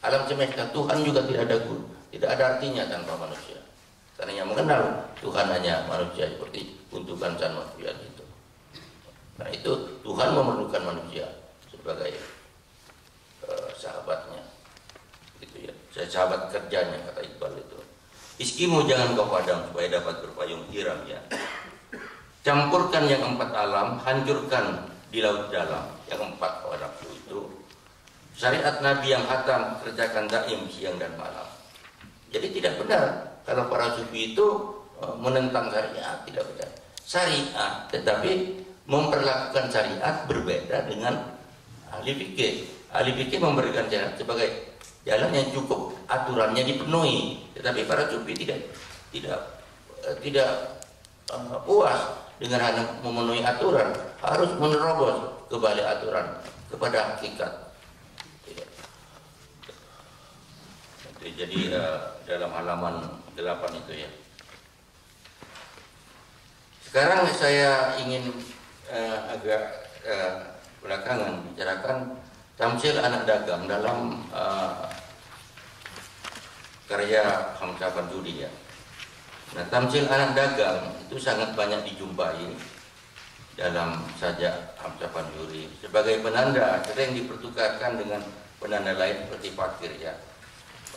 Alam semesta Tuhan juga tidak ada artinya tanpa manusia. Karena yang mengenal Tuhan hanya manusia, seperti untuk bangsa manusia itu. Nah itu Tuhan memerlukan manusia sebagai sahabatnya, gitu ya. Sahabat kerjanya kata Iqbal itu. Iskimu jangan kau padam supaya dapat berpayung tiram ya. Campurkan yang 4 alam, hancurkan di laut dalam yang 4 hawa nafsu itu. Syariat Nabi yang khatam kerjakan daim siang dan malam. Jadi tidak benar kalau para sufi itu menentang syariat, tidak benar. Syariat tetapi memperlakukan syariat berbeda dengan ahli fikih. Ahli fikih memberikan syariat sebagai jalan yang cukup, aturannya dipenuhi. Tetapi para sufi tidak puas dengan hanya memenuhi aturan, harus menerobos kembali aturan kepada hakikat. Jadi dalam halaman 8 itu ya. Sekarang saya ingin agak belakangan bicarakan tamsil anak dagang dalam karya Hamzah Panjuri ya. Nah, tamsil anak dagang itu sangat banyak dijumpai dalam sajak Hamzah Panjuri. Sebagai penanda sering dipertukarkan dengan penanda lain seperti fakir ya.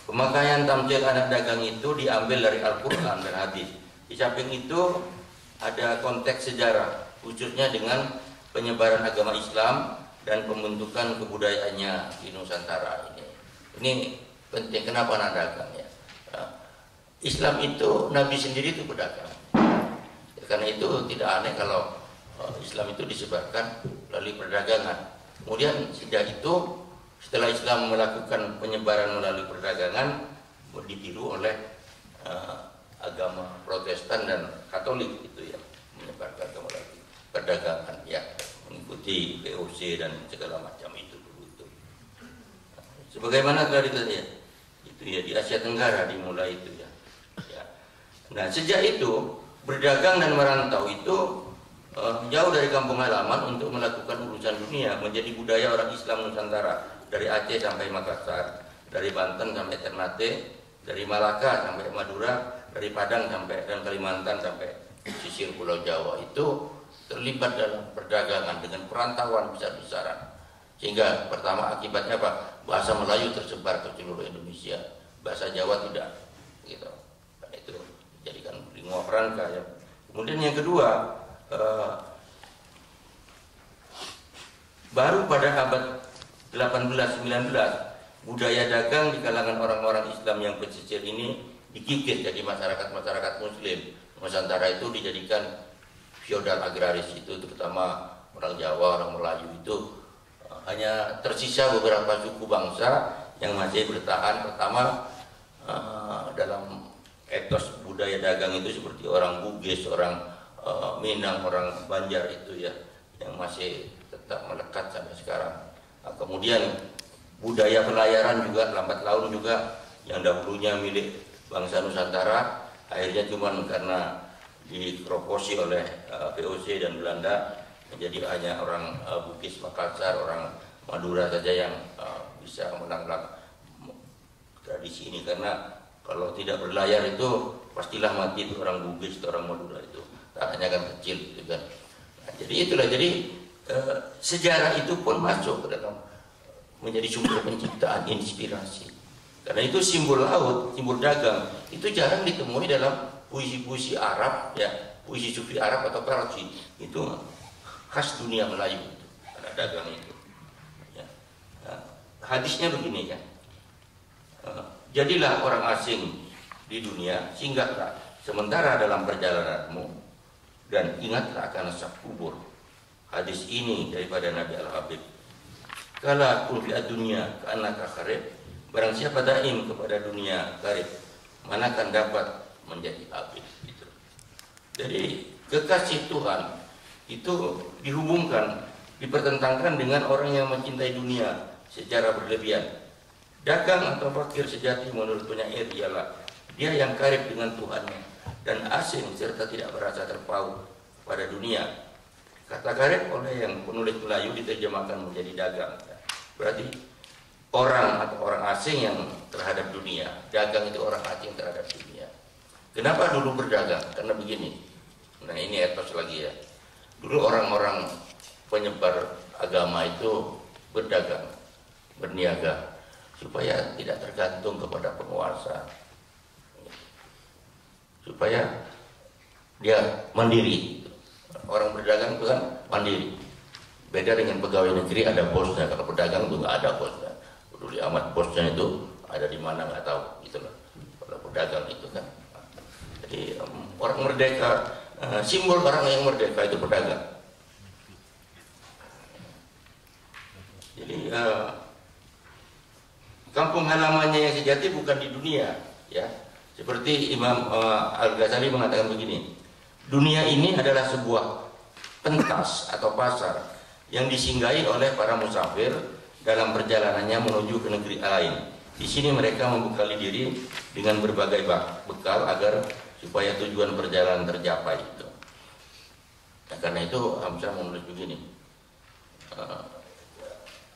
Pemakaian tamsil anak dagang itu diambil dari Al-Quran dan hadis. Di samping itu ada konteks sejarah, khususnya dengan penyebaran agama Islam dan pembentukan kebudayaannya di Nusantara ini. Ini penting. Kenapa anak dagang ya? Islam itu Nabi sendiri itu pedagang. Karena itu tidak aneh kalau Islam itu disebarkan melalui perdagangan. Kemudian sejak itu setelah Islam melakukan penyebaran melalui perdagangan, ditiru oleh agama Protestan dan Katolik itu ya, menyebarkan melalui perdagangan ya, mengikuti VOC dan segala macam itu dulu itu. Sebagaimana tadi ya, itu ya di Asia Tenggara dimulai itu ya. Nah sejak itu berdagang dan merantau itu jauh dari kampung halaman untuk melakukan urusan dunia, menjadi budaya orang Islam Nusantara. Dari Aceh sampai Makassar, dari Banten sampai Ternate, dari Malaka sampai Madura, dari Padang sampai dan Kalimantan sampai sisir Pulau Jawa itu terlibat dalam perdagangan dengan perantauan besar-besaran. Sehingga pertama akibatnya apa? Bahasa Melayu tersebar ke seluruh Indonesia, bahasa Jawa tidak, gitu. Dan itu dijadikan lingua franca ya. Kemudian yang kedua, baru pada abad 18-19 budaya dagang di kalangan orang-orang Islam yang pesisir ini dikikis jadi masyarakat Muslim. Nusantara itu dijadikan feodal agraris itu, terutama orang Jawa, orang Melayu itu hanya tersisa beberapa suku bangsa yang masih bertahan. Pertama, dalam etos budaya dagang itu seperti orang Bugis, orang Minang, orang Banjar itu ya, yang masih tetap melekat sampai sekarang. Nah, kemudian budaya pelayaran juga, lambat laun juga, yang dahulunya milik bangsa Nusantara, akhirnya cuma karena dikeroposi oleh VOC dan Belanda, menjadi hanya orang Bugis, Makassar, orang Madura saja yang bisa menangkap tradisi ini. Karena kalau tidak berlayar itu pastilah mati itu orang Bugis atau orang Madura itu, tanahnya kan kecil gitu kan. Nah, jadi itulah, jadi sejarah itu pun masuk ke dalam menjadi sumber penciptaan inspirasi. Karena itu simbol laut, simbol dagang itu jarang ditemui dalam puisi-puisi Arab ya, puisi sufi Arab atau Parsi. Itu khas dunia Melayu itu, karena dagang itu ya. Nah, hadisnya begini kan, jadilah orang asing di dunia, singgahlah sementara dalam perjalananmu, dan ingatlah akan asap kubur. Hadis ini daripada Nabi Al-Habib. Kala kul fi dunya ka'annaka kharib, barang siapa daim kepada dunia karib, mana akan dapat menjadi habib gitu. Jadi kekasih Tuhan itu dihubungkan, dipertentangkan dengan orang yang mencintai dunia secara berlebihan. Dagang atau fakir sejati menurut penyair ialah dia yang karib dengan Tuhannya dan asing serta tidak merasa terpaut pada dunia. Kata karib oleh yang penulis Melayu diterjemahkan menjadi dagang. Berarti orang atau orang asing yang terhadap dunia. Dagang itu orang asing terhadap dunia. Kenapa dulu berdagang? Karena begini. Nah, ini etos lagi ya. Dulu orang-orang penyebar agama itu berdagang, berniaga, supaya tidak tergantung kepada penguasa, supaya dia mandiri. Orang berdagang itu kan mandiri. Beda dengan pegawai negeri, ada bosnya. Kalau pedagang itu nggak ada bosnya. Peduli amat bosnya itu ada di mana nggak tahu, gitu loh. Kalau pedagang itu kan. Jadi orang merdeka, simbol orang yang merdeka itu pedagang. Jadi kampung halamannya yang sejati bukan di dunia, ya. Seperti Imam Al-Ghazali mengatakan begini, dunia ini adalah sebuah pentas atau pasar yang disinggahi oleh para musafir dalam perjalanannya menuju ke negeri lain. Di sini mereka membekali diri dengan berbagai bekal agar supaya tujuan perjalanan tercapai itu. Nah, karena itu Hamzah menulis begini,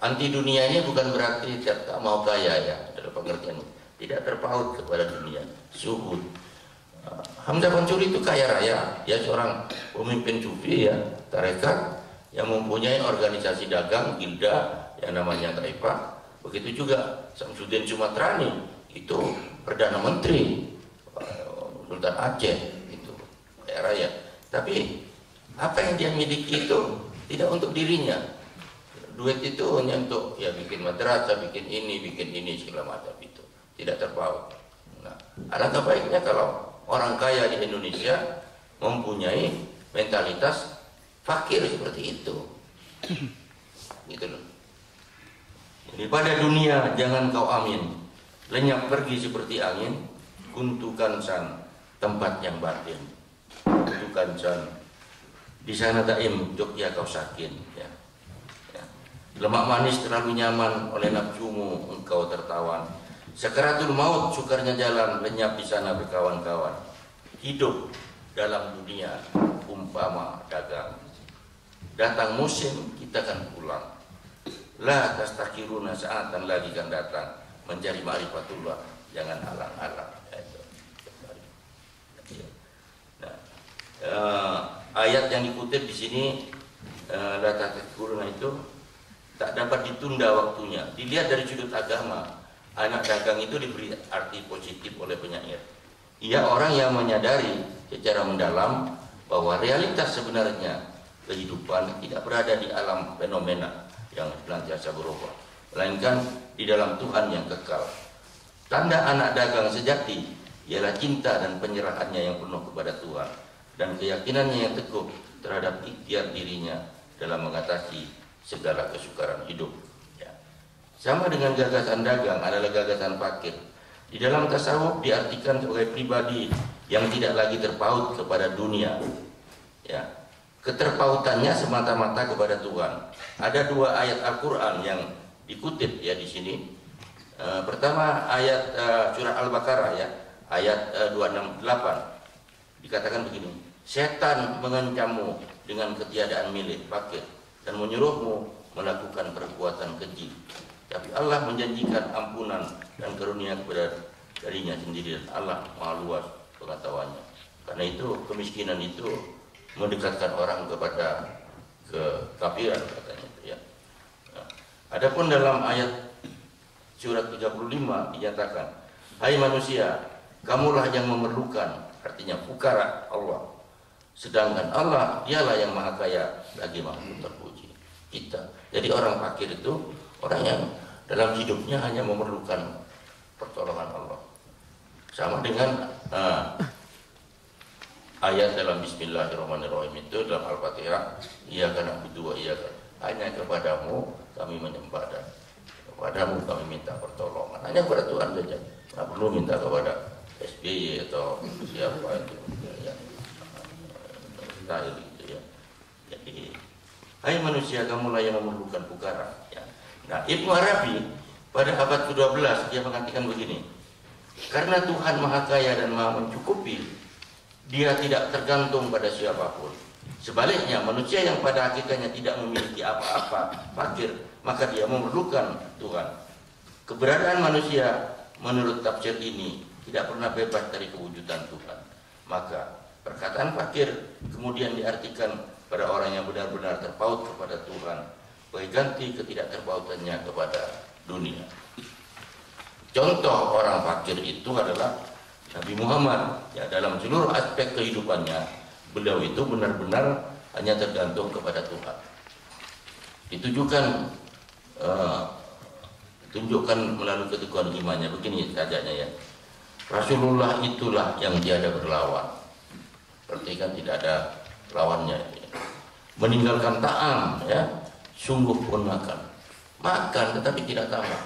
anti dunia ini bukan berarti tak mau kaya ya, dalam pengertian tidak terpaut kepada dunia, zuhud. Hamzah Pancuri itu kaya raya, dia seorang pemimpin sufi ya, tarekat yang mempunyai organisasi dagang, gilda yang namanya Taifah. Begitu juga Samsudin Sumatrani, itu Perdana Menteri Sultan Aceh, itu kaya raya. Tapi apa yang dia miliki itu tidak untuk dirinya. Duit itu hanya untuk ya bikin madrasah, bikin ini segala macam itu. Tidak terpaut. Nah, alangkah baiknya kalau orang kaya di Indonesia mempunyai mentalitas fakir seperti itu. Gitu loh. Jadi pada dunia jangan kau amin, lenyap pergi seperti angin, kuntukan san tempat yang batin, kuntukan san di sana daim Jogja kau sakin ya. Lemak manis terlalu nyaman, oleh nafsumu engkau tertawan. Sakaratul maut sukarnya jalan, lenyap di sana berkawan-kawan. Hidup dalam dunia umpama dagang. Datang musim kita akan pulang. La tastakiruna saatan lagi kan datang, mencari ma'rifatullah, jangan halang-halang. Nah, ayat yang dikutip di sini la tastakiruna itu tak dapat ditunda waktunya. Dilihat dari sudut agama, anak dagang itu diberi arti positif oleh penyair. Ia orang yang menyadari secara mendalam bahwa realitas sebenarnya kehidupan tidak berada di alam fenomena yang senantiasa berubah, melainkan di dalam Tuhan yang kekal. Tanda anak dagang sejati ialah cinta dan penyerahannya yang penuh kepada Tuhan dan keyakinannya yang teguh terhadap ikhtiar dirinya dalam mengatasi segala kesukaran hidup. Ya. Sama dengan gagasan dagang adalah gagasan fakir. Di dalam tasawuf diartikan sebagai pribadi yang tidak lagi terpaut kepada dunia. Ya, keterpautannya semata-mata kepada Tuhan. Ada dua ayat Al-Quran yang dikutip ya di sini. Pertama ayat surah Al-Baqarah ya, ayat 268. Dikatakan begini, setan mengancammu dengan ketiadaan milik fakir dan menyuruhmu melakukan perbuatan keji. Tapi Allah menjanjikan ampunan dan karunia kepada darinya sendiri, dan Allah Maha luas pengetahuannya. Karena itu kemiskinan itu mendekatkan orang kepada kekafiran katanya itu ya. Nah, adapun dalam ayat surat 35 dinyatakan, hai manusia, kamulah yang memerlukan, artinya fukara Allah. Sedangkan Allah dialah yang maha kaya lagi maha terpuji. Kita. Jadi orang fakir itu orang yang dalam hidupnya hanya memerlukan pertolongan Allah. Sama dengan ayat dalam Bismillahirrahmanirrahim itu dalam Al-Fatihah, iyyaka na'budu wa iyyaka, hanya kepadamu kami menyembah dan kepadamu kami minta pertolongan. Hanya kepada Tuhan saja. Tidak perlu minta kepada SBY atau siapa itu ya. Gitu ya. Jadi, hai manusia, kamulah yang memerlukan fukara ya. Nah, Ibnu Arabi pada abad ke-12 dia mengatakan begini, karena Tuhan maha kaya dan maha mencukupi, dia tidak tergantung pada siapapun. Sebaliknya, manusia yang pada hakikatnya tidak memiliki apa-apa, fakir, maka dia memerlukan Tuhan. Keberadaan manusia menurut tafsir ini tidak pernah bebas dari kewujudan Tuhan. Maka perkataan fakir kemudian diartikan pada orang yang benar-benar terpaut kepada Tuhan, berganti ketidakterpautannya kepada dunia. Contoh orang fakir itu adalah Nabi Muhammad. Ya, dalam seluruh aspek kehidupannya, beliau itu benar-benar hanya tergantung kepada Tuhan. Ditujukan tunjukkan melalui keteguhan imannya. Begini sajaknya ya, Rasulullah itulah yang tiada berlawan. Berarti kan tidak ada lawannya. Meninggalkan ta'am ya, sungguh pun makan tetapi tidak tamak.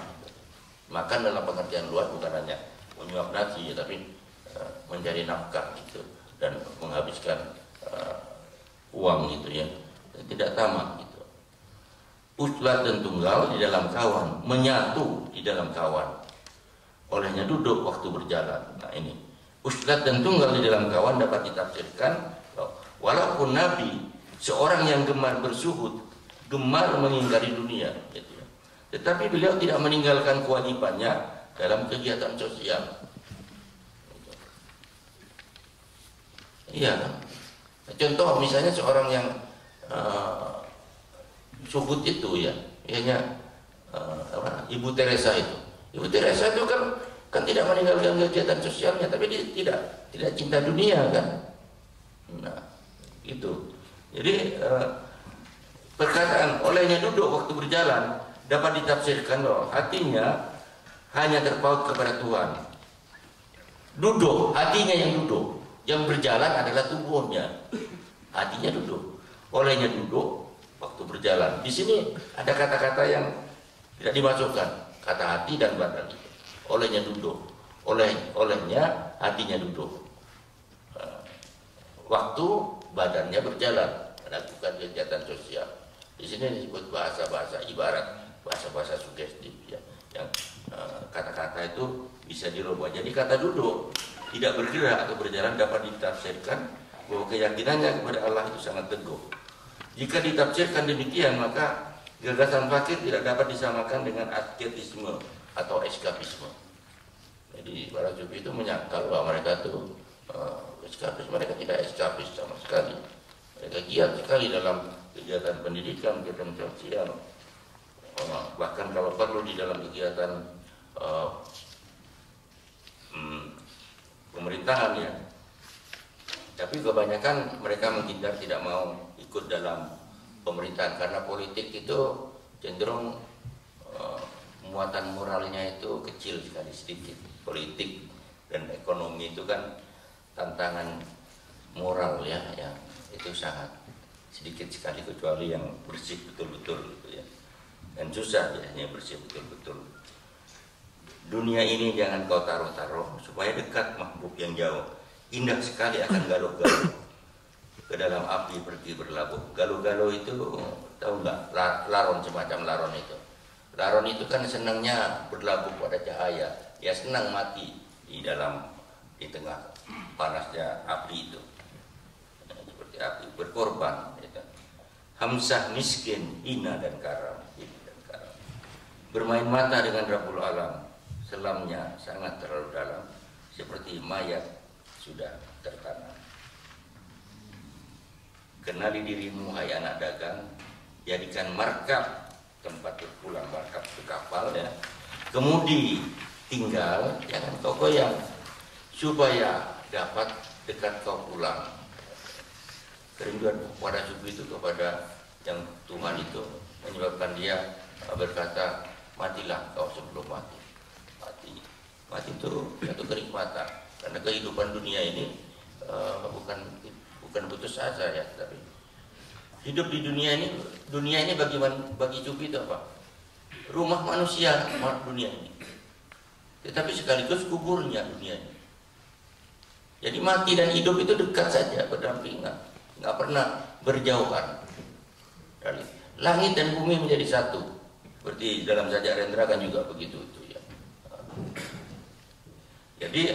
Makan dalam pengertian luas bukan hanya menyuap nasi ya, tapi mencari nafkah gitu dan menghabiskan uang gitu ya, dan tidak tamak gitu. Uslat dan tunggal di dalam kawan, menyatu di dalam kawan, olehnya duduk waktu berjalan. Nah ini uslat dan tunggal di dalam kawan dapat ditafsirkan walaupun Nabi seorang yang gemar bersuhud, gemar mengingkari dunia gitu ya, tetapi beliau tidak meninggalkan kewajibannya dalam kegiatan sosial. Iya, contoh misalnya seorang yang suhud itu ya, Ibu Teresa itu. Ibu Teresa itu kan tidak meninggalkan kegiatan sosialnya, tapi dia tidak cinta dunia kan. Nah, itu. Jadi perkataan olehnya duduk waktu berjalan dapat ditafsirkan loh, hatinya hanya terpaut kepada Tuhan. Duduk, hatinya yang duduk. Yang berjalan adalah tubuhnya. Hatinya duduk. Olehnya duduk waktu berjalan. Di sini ada kata-kata yang tidak dimasukkan, kata hati dan badan. Olehnya duduk. Olehnya hatinya duduk. Waktu badannya berjalan, melakukan kegiatan sosial. Di sini disebut bahasa-bahasa ibarat, bahasa-bahasa sugestif ya. Yang kata-kata itu bisa dirubah. Jadi kata duduk tidak bergerak atau berjalan dapat ditafsirkan bahwa keyakinannya kepada Allah itu sangat teguh. Jika ditafsirkan demikian, maka gagasan fakir tidak dapat disamakan dengan asketisme atau eskapisme. Jadi para sufi itu menyangkal bahwa mereka itu eskapis. Mereka tidak eskapis sama sekali. Mereka giat sekali dalam kegiatan pendidikan, kegiatan sosial. Bahkan kalau perlu di dalam kegiatan pemerintahan ya. Tapi kebanyakan mereka menghindar, tidak mau ikut dalam pemerintahan karena politik itu cenderung muatan moralnya itu kecil sekali, sedikit. Politik dan ekonomi itu kan tantangan moral ya, yang itu sangat sedikit sekali, kecuali yang bersih betul-betul gitu ya. dan susah jadinya bersih betul-betul. Dunia ini jangan kau taruh-taruh supaya dekat mahbub yang jauh. Indah sekali akan galuh-galuh ke dalam api pergi berlabuh. Galuh-galuh itu tahu nggak? Laron, semacam laron itu. Laron itu kan senangnya berlabuh pada cahaya. Ya senang mati di tengah panasnya api itu. Seperti api berkorban. Gitu. Hamzah miskin, hina dan karam. Bermain mata dengan Rabbul Alam, selamnya sangat terlalu dalam, seperti mayat sudah tertanam. Kenali dirimu hai anak dagang, jadikan markab tempat berpulang, markab ke kapal ya. Kemudi tinggal, jangan kau goyang, supaya dapat dekat kau pulang. Kerinduan pada subuh itu kepada yang Tuhan itu menyebabkan dia berkata, matilah kau sebelum mati. Mati itu satu kenikmatan, karena kehidupan dunia ini bukan putus asa ya, tapi hidup di dunia ini bagi Cupi itu apa? Rumah manusia, dunia ini. Tetapi sekaligus kuburnya dunia ini. Jadi mati dan hidup itu dekat saja, berdampingan, nggak pernah berjauhan. Langit dan bumi menjadi satu. Seperti dalam Sajak Rendra kan juga begitu itu ya. Jadi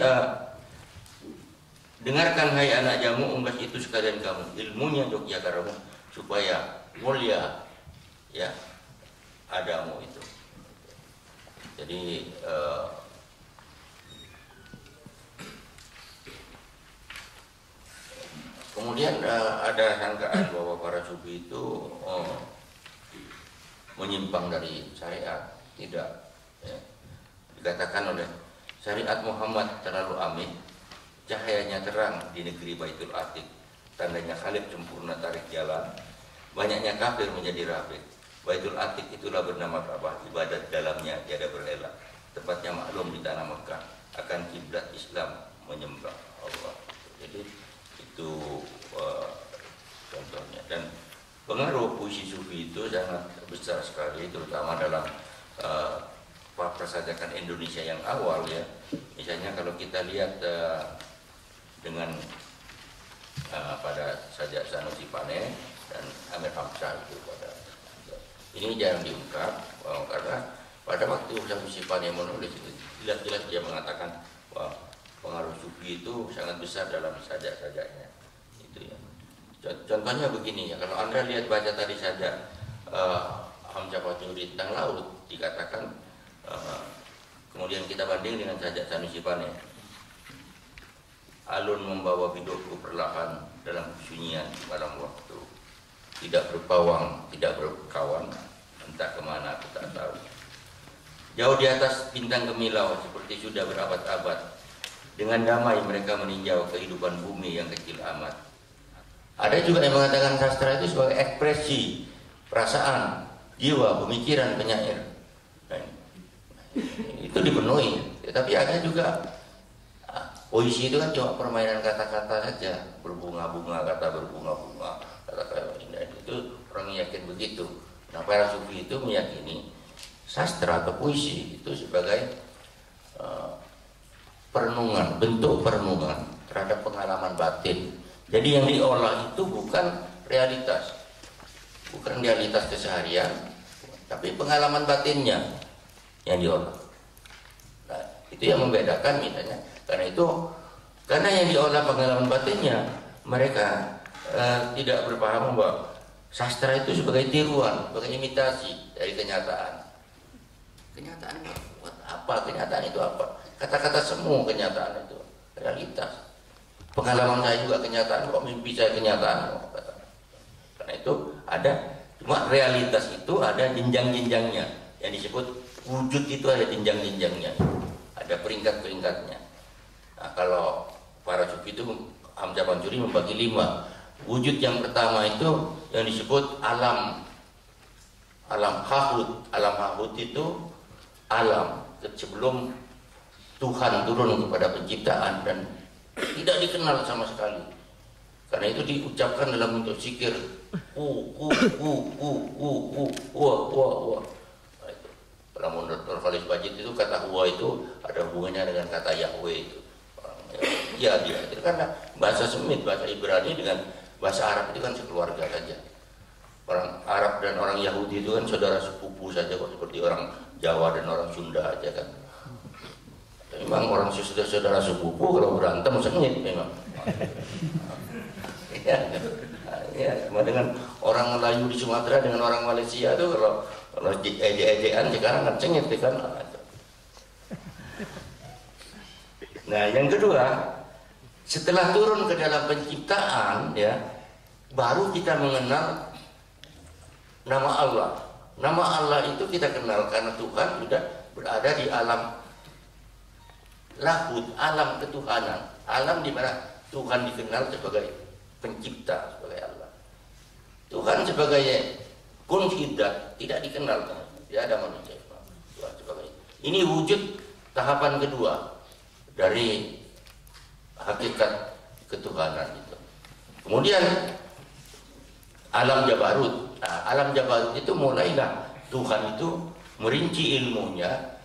dengarkan hai anak jamu, unggas itu sekalian kamu, ilmunya Jogja Karamu, supaya mulia ya adamu itu. Jadi kemudian ada sangkaan bahwa para sufi itu menyimpang dari syariat. Tidak ya. Dikatakan oleh syariat Muhammad terlalu amin, cahayanya terang di negeri Baitul Atiq, tandanya Khalid sempurna tarik jalan, banyaknya kafir menjadi rafiq. Baitul Atiq itulah bernama Ka'bah, ibadat dalamnya tiada berelak, tempatnya maklum di tanah Mekah, akan kiblat Islam menyembah Allah. Jadi itu contohnya. Dan pengaruh puisi sufi itu sangat besar sekali, terutama dalam prasajakan Indonesia yang awal ya. Misalnya kalau kita lihat dengan pada sajak Sanusi Pane dan Amir Hamzah itu ini jarang diungkap karena pada waktu Sanusi Pane menulis itu jelas-jelas dia mengatakan bahwa pengaruh sufi itu sangat besar dalam sajak-sajaknya itu ya. Contohnya begini ya, kalau Anda lihat baca tadi saja Hamzah Faturi tentang laut, dikatakan kemudian kita banding dengan sajak Sanusi Pane. Alun membawa hidupku perlahan dalam kesunyian malam waktu, tidak berpawang, tidak berkawan, entah kemana aku tak tahu. Jauh di atas bintang gemilau seperti sudah berabad-abad, dengan damai mereka meninjau kehidupan bumi yang kecil amat. Ada juga yang mengatakan sastra itu sebagai ekspresi perasaan, jiwa, pemikiran penyair. Itu dipenuhi. Tapi ada juga puisi itu kan cuma permainan kata-kata saja, berbunga-bunga, kata berbunga-bunga, kata-kata indah. Itu orang yakin begitu. Nah, para sufi itu meyakini sastra atau puisi itu sebagai perenungan, bentuk perenungan terhadap pengalaman batin. Jadi yang diolah itu bukan realitas keseharian, tapi pengalaman batinnya yang diolah. Nah, itu yang membedakan misalnya. Karena yang diolah pengalaman batinnya, mereka tidak berpaham bahwa sastra itu sebagai tiruan, sebagai imitasi dari kenyataan. Kenyataan buat apa? Kenyataan itu apa? Kata-kata semu kenyataan itu realitas. Pengalaman saya juga kenyataan, kok mimpi saya kenyataan. Karena itu ada, cuma realitas itu ada jenjang-jenjangnya. Yang disebut wujud itu ada jenjang-jenjangnya, ada peringkat-peringkatnya. Nah, kalau para sufi itu Hamzah Pancuri membagi 5. Wujud yang pertama itu yang disebut alam hahut. Alam hahut itu alam sebelum Tuhan turun kepada penciptaan dan tidak dikenal sama sekali. Karena itu diucapkan dalam bentuk zikir. kata huwa itu ada hubungannya dengan kata Yahweh itu. Ya dia itu karena bahasa Semit, bahasa Ibrani dengan bahasa Arab itu kan sekeluarga saja. Orang Arab dan orang Yahudi itu kan saudara sepupu saja kok, seperti orang Jawa dan orang Sunda aja kan. Memang orang saudara sepupu kalau berantem sengit memang. Ya, sama dengan orang Melayu di Sumatera dengan orang Malaysia itu kalau ejek-ejekan sekarang kan sengit kan. Nah, yang kedua, setelah turun ke dalam penciptaan ya, baru kita mengenal nama Allah. Nama Allah itu kita kenal karena Tuhan sudah berada di alam lahud, alam ketuhanan, alam di mana Tuhan dikenal sebagai pencipta, sebagai Allah. Tuhan sebagai kun hidat tidak dikenal, tidak ada manusia. Tuhan sebagai ini wujud tahapan kedua dari hakikat ketuhanan itu. Kemudian alam Jabarut. Nah, alam Jabarut itu mulailah Tuhan itu merinci ilmunya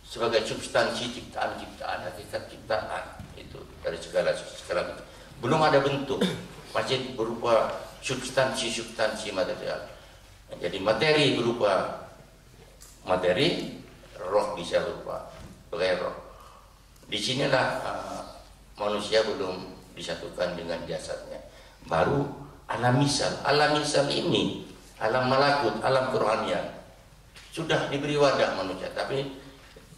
sebagai substansi ciptaan-ciptaan, hakikat ciptaan itu dari segala itu. Belum ada bentuk, masih berupa substansi material. Nah, jadi materi berupa materi, roh bisa berupa sebagai roh. Di sinilah manusia belum disatukan dengan jasadnya. Baru alam misal. Alam misal ini, alam malakut, alam kerohanian sudah diberi wadah manusia, tapi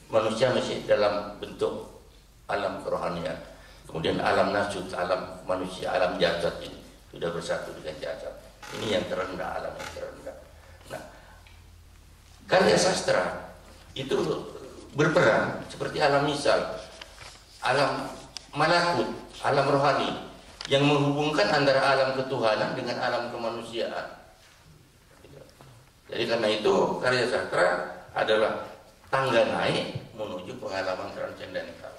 manusia masih dalam bentuk alam kerohanian. Kemudian alam nasut, alam manusia, alam jasad ini sudah bersatu dengan jasad. Ini yang terendah, alam yang terendah. Nah, karya sastra itu berperan seperti alam misal, alam malakut, alam rohani yang menghubungkan antara alam ketuhanan dengan alam kemanusiaan. Jadi karena itu karya sastra adalah tangga naik menuju pengalaman transendental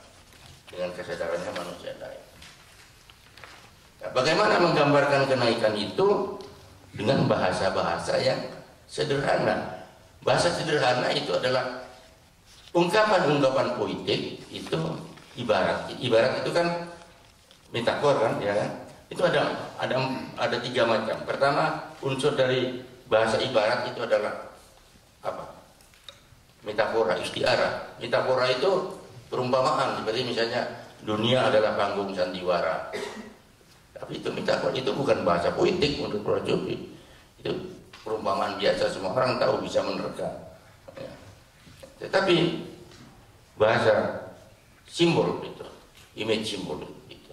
dengan kesadarannya manusia naik. Nah, bagaimana menggambarkan kenaikan itu dengan bahasa-bahasa yang sederhana? Bahasa sederhana itu adalah ungkapan-ungkapan politik itu. Ibarat itu kan metafor kan, ya kan? Itu ada tiga macam. Pertama, unsur dari bahasa ibarat itu adalah apa? Metafora, istiarah. Metafora itu perumpamaan, seperti misalnya dunia adalah panggung sandiwara. Tapi itu metafora, itu bukan bahasa politik untuk Prajurit. Itu perumpamaan biasa, semua orang tahu, bisa menerka. Ya. Tetapi bahasa simbol itu, image simbol itu.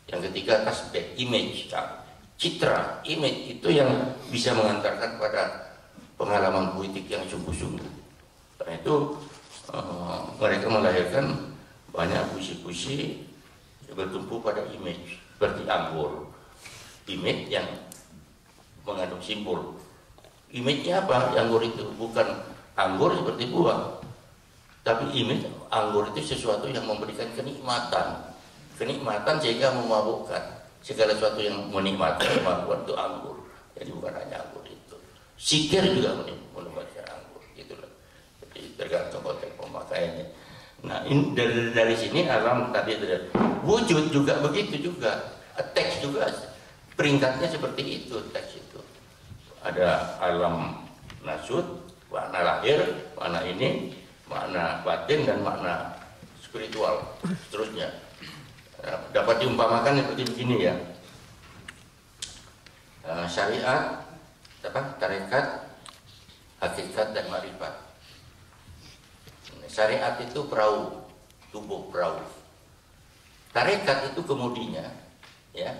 Yang ketiga tasbih, image, citra, image itu yang bisa mengantarkan pada pengalaman politik yang sungguh-sungguh. Karena itu mereka melahirkan banyak puisi-puisi bertumpu pada image, seperti anggur. Image yang mengandung simbol. Image-nya apa? Anggur itu bukan anggur seperti buah. Tapi image anggur itu sesuatu yang memberikan kenikmatan sehingga memabukkan. Segala sesuatu yang menikmati kemampuan itu anggur. Jadi bukan hanya anggur itu. Sikir juga menikmati anggur. Itulah. Jadi tergantung konteks pemakaiannya. Nah, dari sini alam tadi ada wujud juga begitu juga. Teks juga peringkatnya seperti itu, teks itu. Ada alam nasut, makna lahir, makna ini, makna batin dan makna spiritual seterusnya. Dapat diumpamakan seperti begini ya. Syariat, tarekat, hakikat dan makrifat. Syariat itu perahu, tubuh perahu. Tarekat itu kemudinya, ya.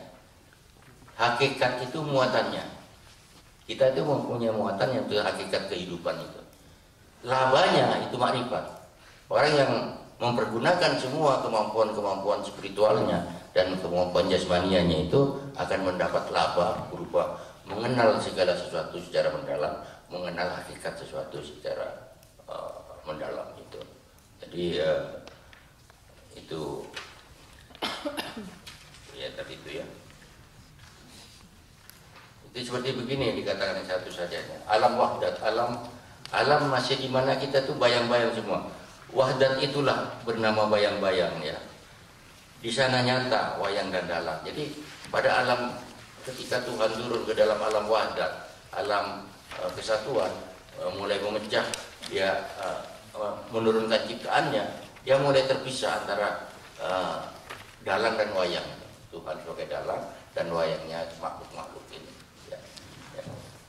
Hakikat itu muatannya. Kita itu mempunyai muatan yang itu hakikat kehidupan itu. Labanya itu makrifat. Orang yang mempergunakan semua kemampuan-kemampuan spiritualnya dan kemampuan jasmanianya itu akan mendapat laba berupa mengenal segala sesuatu secara mendalam, mengenal hakikat sesuatu secara mendalam itu. Jadi itu ya tadi itu ya. Itu seperti begini dikatakan satu saja. Alam wahdat, Alam masih di mana kita tuh bayang-bayang semua. Wahdat itulah bernama bayang-bayang ya. Di sana nyata wayang dan dalang. Jadi pada alam ketika Tuhan turun ke dalam alam wahdat, alam kesatuan, mulai memecah, dia menurunkan ciptaannya, dia mulai terpisah antara dalang dan wayang. Tuhan sebagai dalang dan wayangnya makhluk-makhluk ini. Ya. Ya.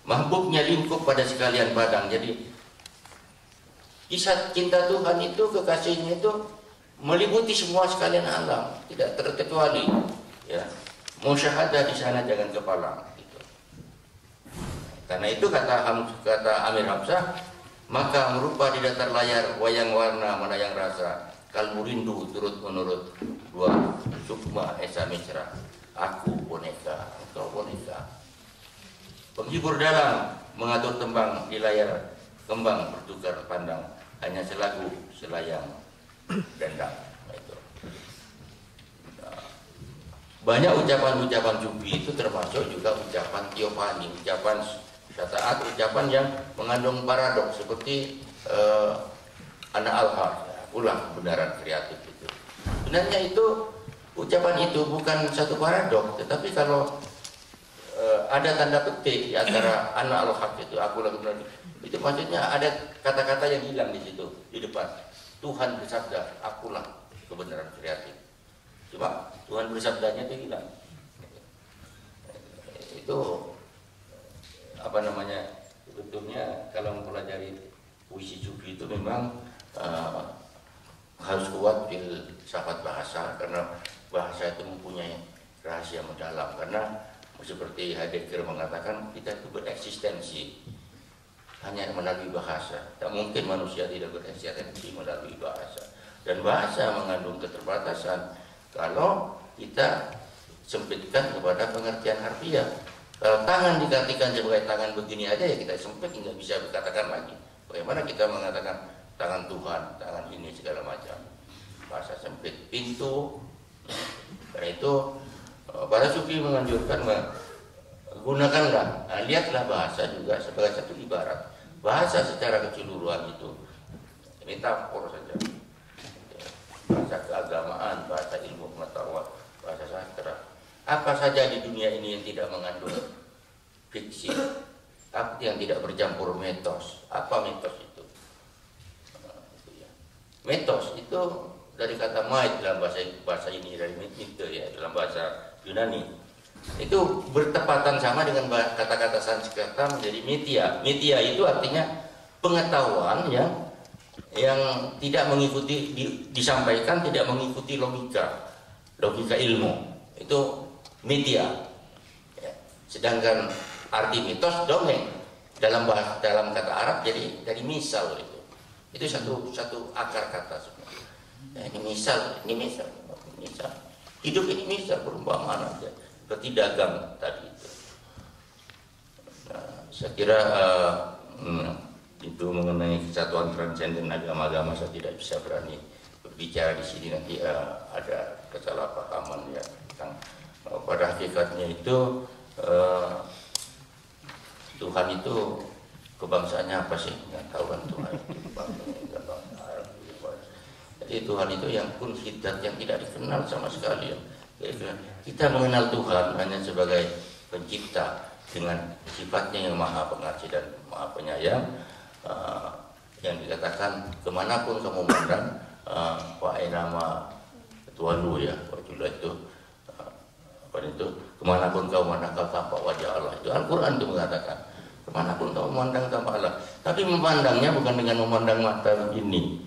Mahbubnya lingkup pada sekalian padang. Jadi kisah cinta Tuhan itu, kekasihnya itu meliputi semua sekalian alam, tidak terkecuali. Ya. Musyahadah di sana jangan kepalang. Gitu. Karena itu kata Amir Hamzah, maka merupa di datar layar wayang warna mana yang rasa. Kalbu rindu turut menurut dua sukma esa mesra. Aku boneka, engkau boneka. Penghibur dalam mengatur tembang di layar kembang bertukar pandang. Hanya selagu selayang dendang. Itu. Banyak ucapan-ucapan sufi itu termasuk juga ucapan Tiopani, ucapan syataat, ucapan yang mengandung paradoks seperti Ana Al-Har. Ulang kebenaran kreatif itu. Sebenarnya itu ucapan itu bukan satu paradok, tetapi kalau ada tanda petik di antara Ana Al-Haq itu, aku lagi benar, itu maksudnya ada kata-kata yang hilang di situ di depan. Tuhan bersabda, akulah kebenaran kreatif. Cuma Tuhan bersabdanya itu hilang. Itu apa namanya? Sebetulnya kalau mempelajari puisi sufi itu memang harus kuat filsafat bahasa, karena bahasa itu mempunyai rahasia mendalam. Karena seperti Heidegger mengatakan, kita itu bereksistensi hanya melalui bahasa. Tak mungkin manusia tidak bereksistensi melalui bahasa. Dan bahasa mengandung keterbatasan kalau kita sempitkan kepada pengertian harfiah. Kalau tangan diartikan sebagai tangan begini aja, ya kita sempit, nggak bisa dikatakan lagi. Bagaimana kita mengatakan tangan Tuhan, tangan ini segala macam, bahasa sempit, pintu. Karena itu para sufi menganjurkan, gunakanlah, lihatlah bahasa juga sebagai satu ibarat. Bahasa secara keseluruhan itu metafor saja, bahasa keagamaan, bahasa ilmu pengetahuan, bahasa sastra. Apa saja di dunia ini yang tidak mengandung fiksi, apa yang tidak bercampur metos. Apa metos itu? Metos itu dari kata mait dalam bahasa ini, dari mito ya, dalam bahasa Yunani. Itu bertepatan sama dengan kata-kata Sanskerta menjadi mitia. Mitia itu artinya pengetahuan yang tidak mengikuti, disampaikan tidak mengikuti logika ilmu. Itu mitia. Ya. Sedangkan arti mitos dongeng dalam kata Arab jadi dari misal itu. Itu satu akar kata semua. Ya, ini misal. Hidup ini misal, perumpamaan aja. Seperti dagang tadi itu. Nah, saya kira itu mengenai kesatuan transenden agama-agama saya tidak bisa berani berbicara di sini, nanti ada kesalahpahaman ya tentang pada hakikatnya itu Tuhan itu kebangsaannya apa sih? Nggak tahu kan Tuhan itu jadi Tuhan itu yang pun hidat yang tidak dikenal sama sekali ya. Kita mengenal Tuhan hanya sebagai pencipta dengan sifatnya yang maha pengasih dan maha penyayang, yang dikatakan kemanapun kamu memandang wa'inama tualu ya, wajulah itu apa itu, kemanapun kau memandang kau tampak wajah Allah. Itu Al-Quran itu mengatakan kemanapun kau memandang tampak Allah, tapi memandangnya bukan dengan memandang mata begini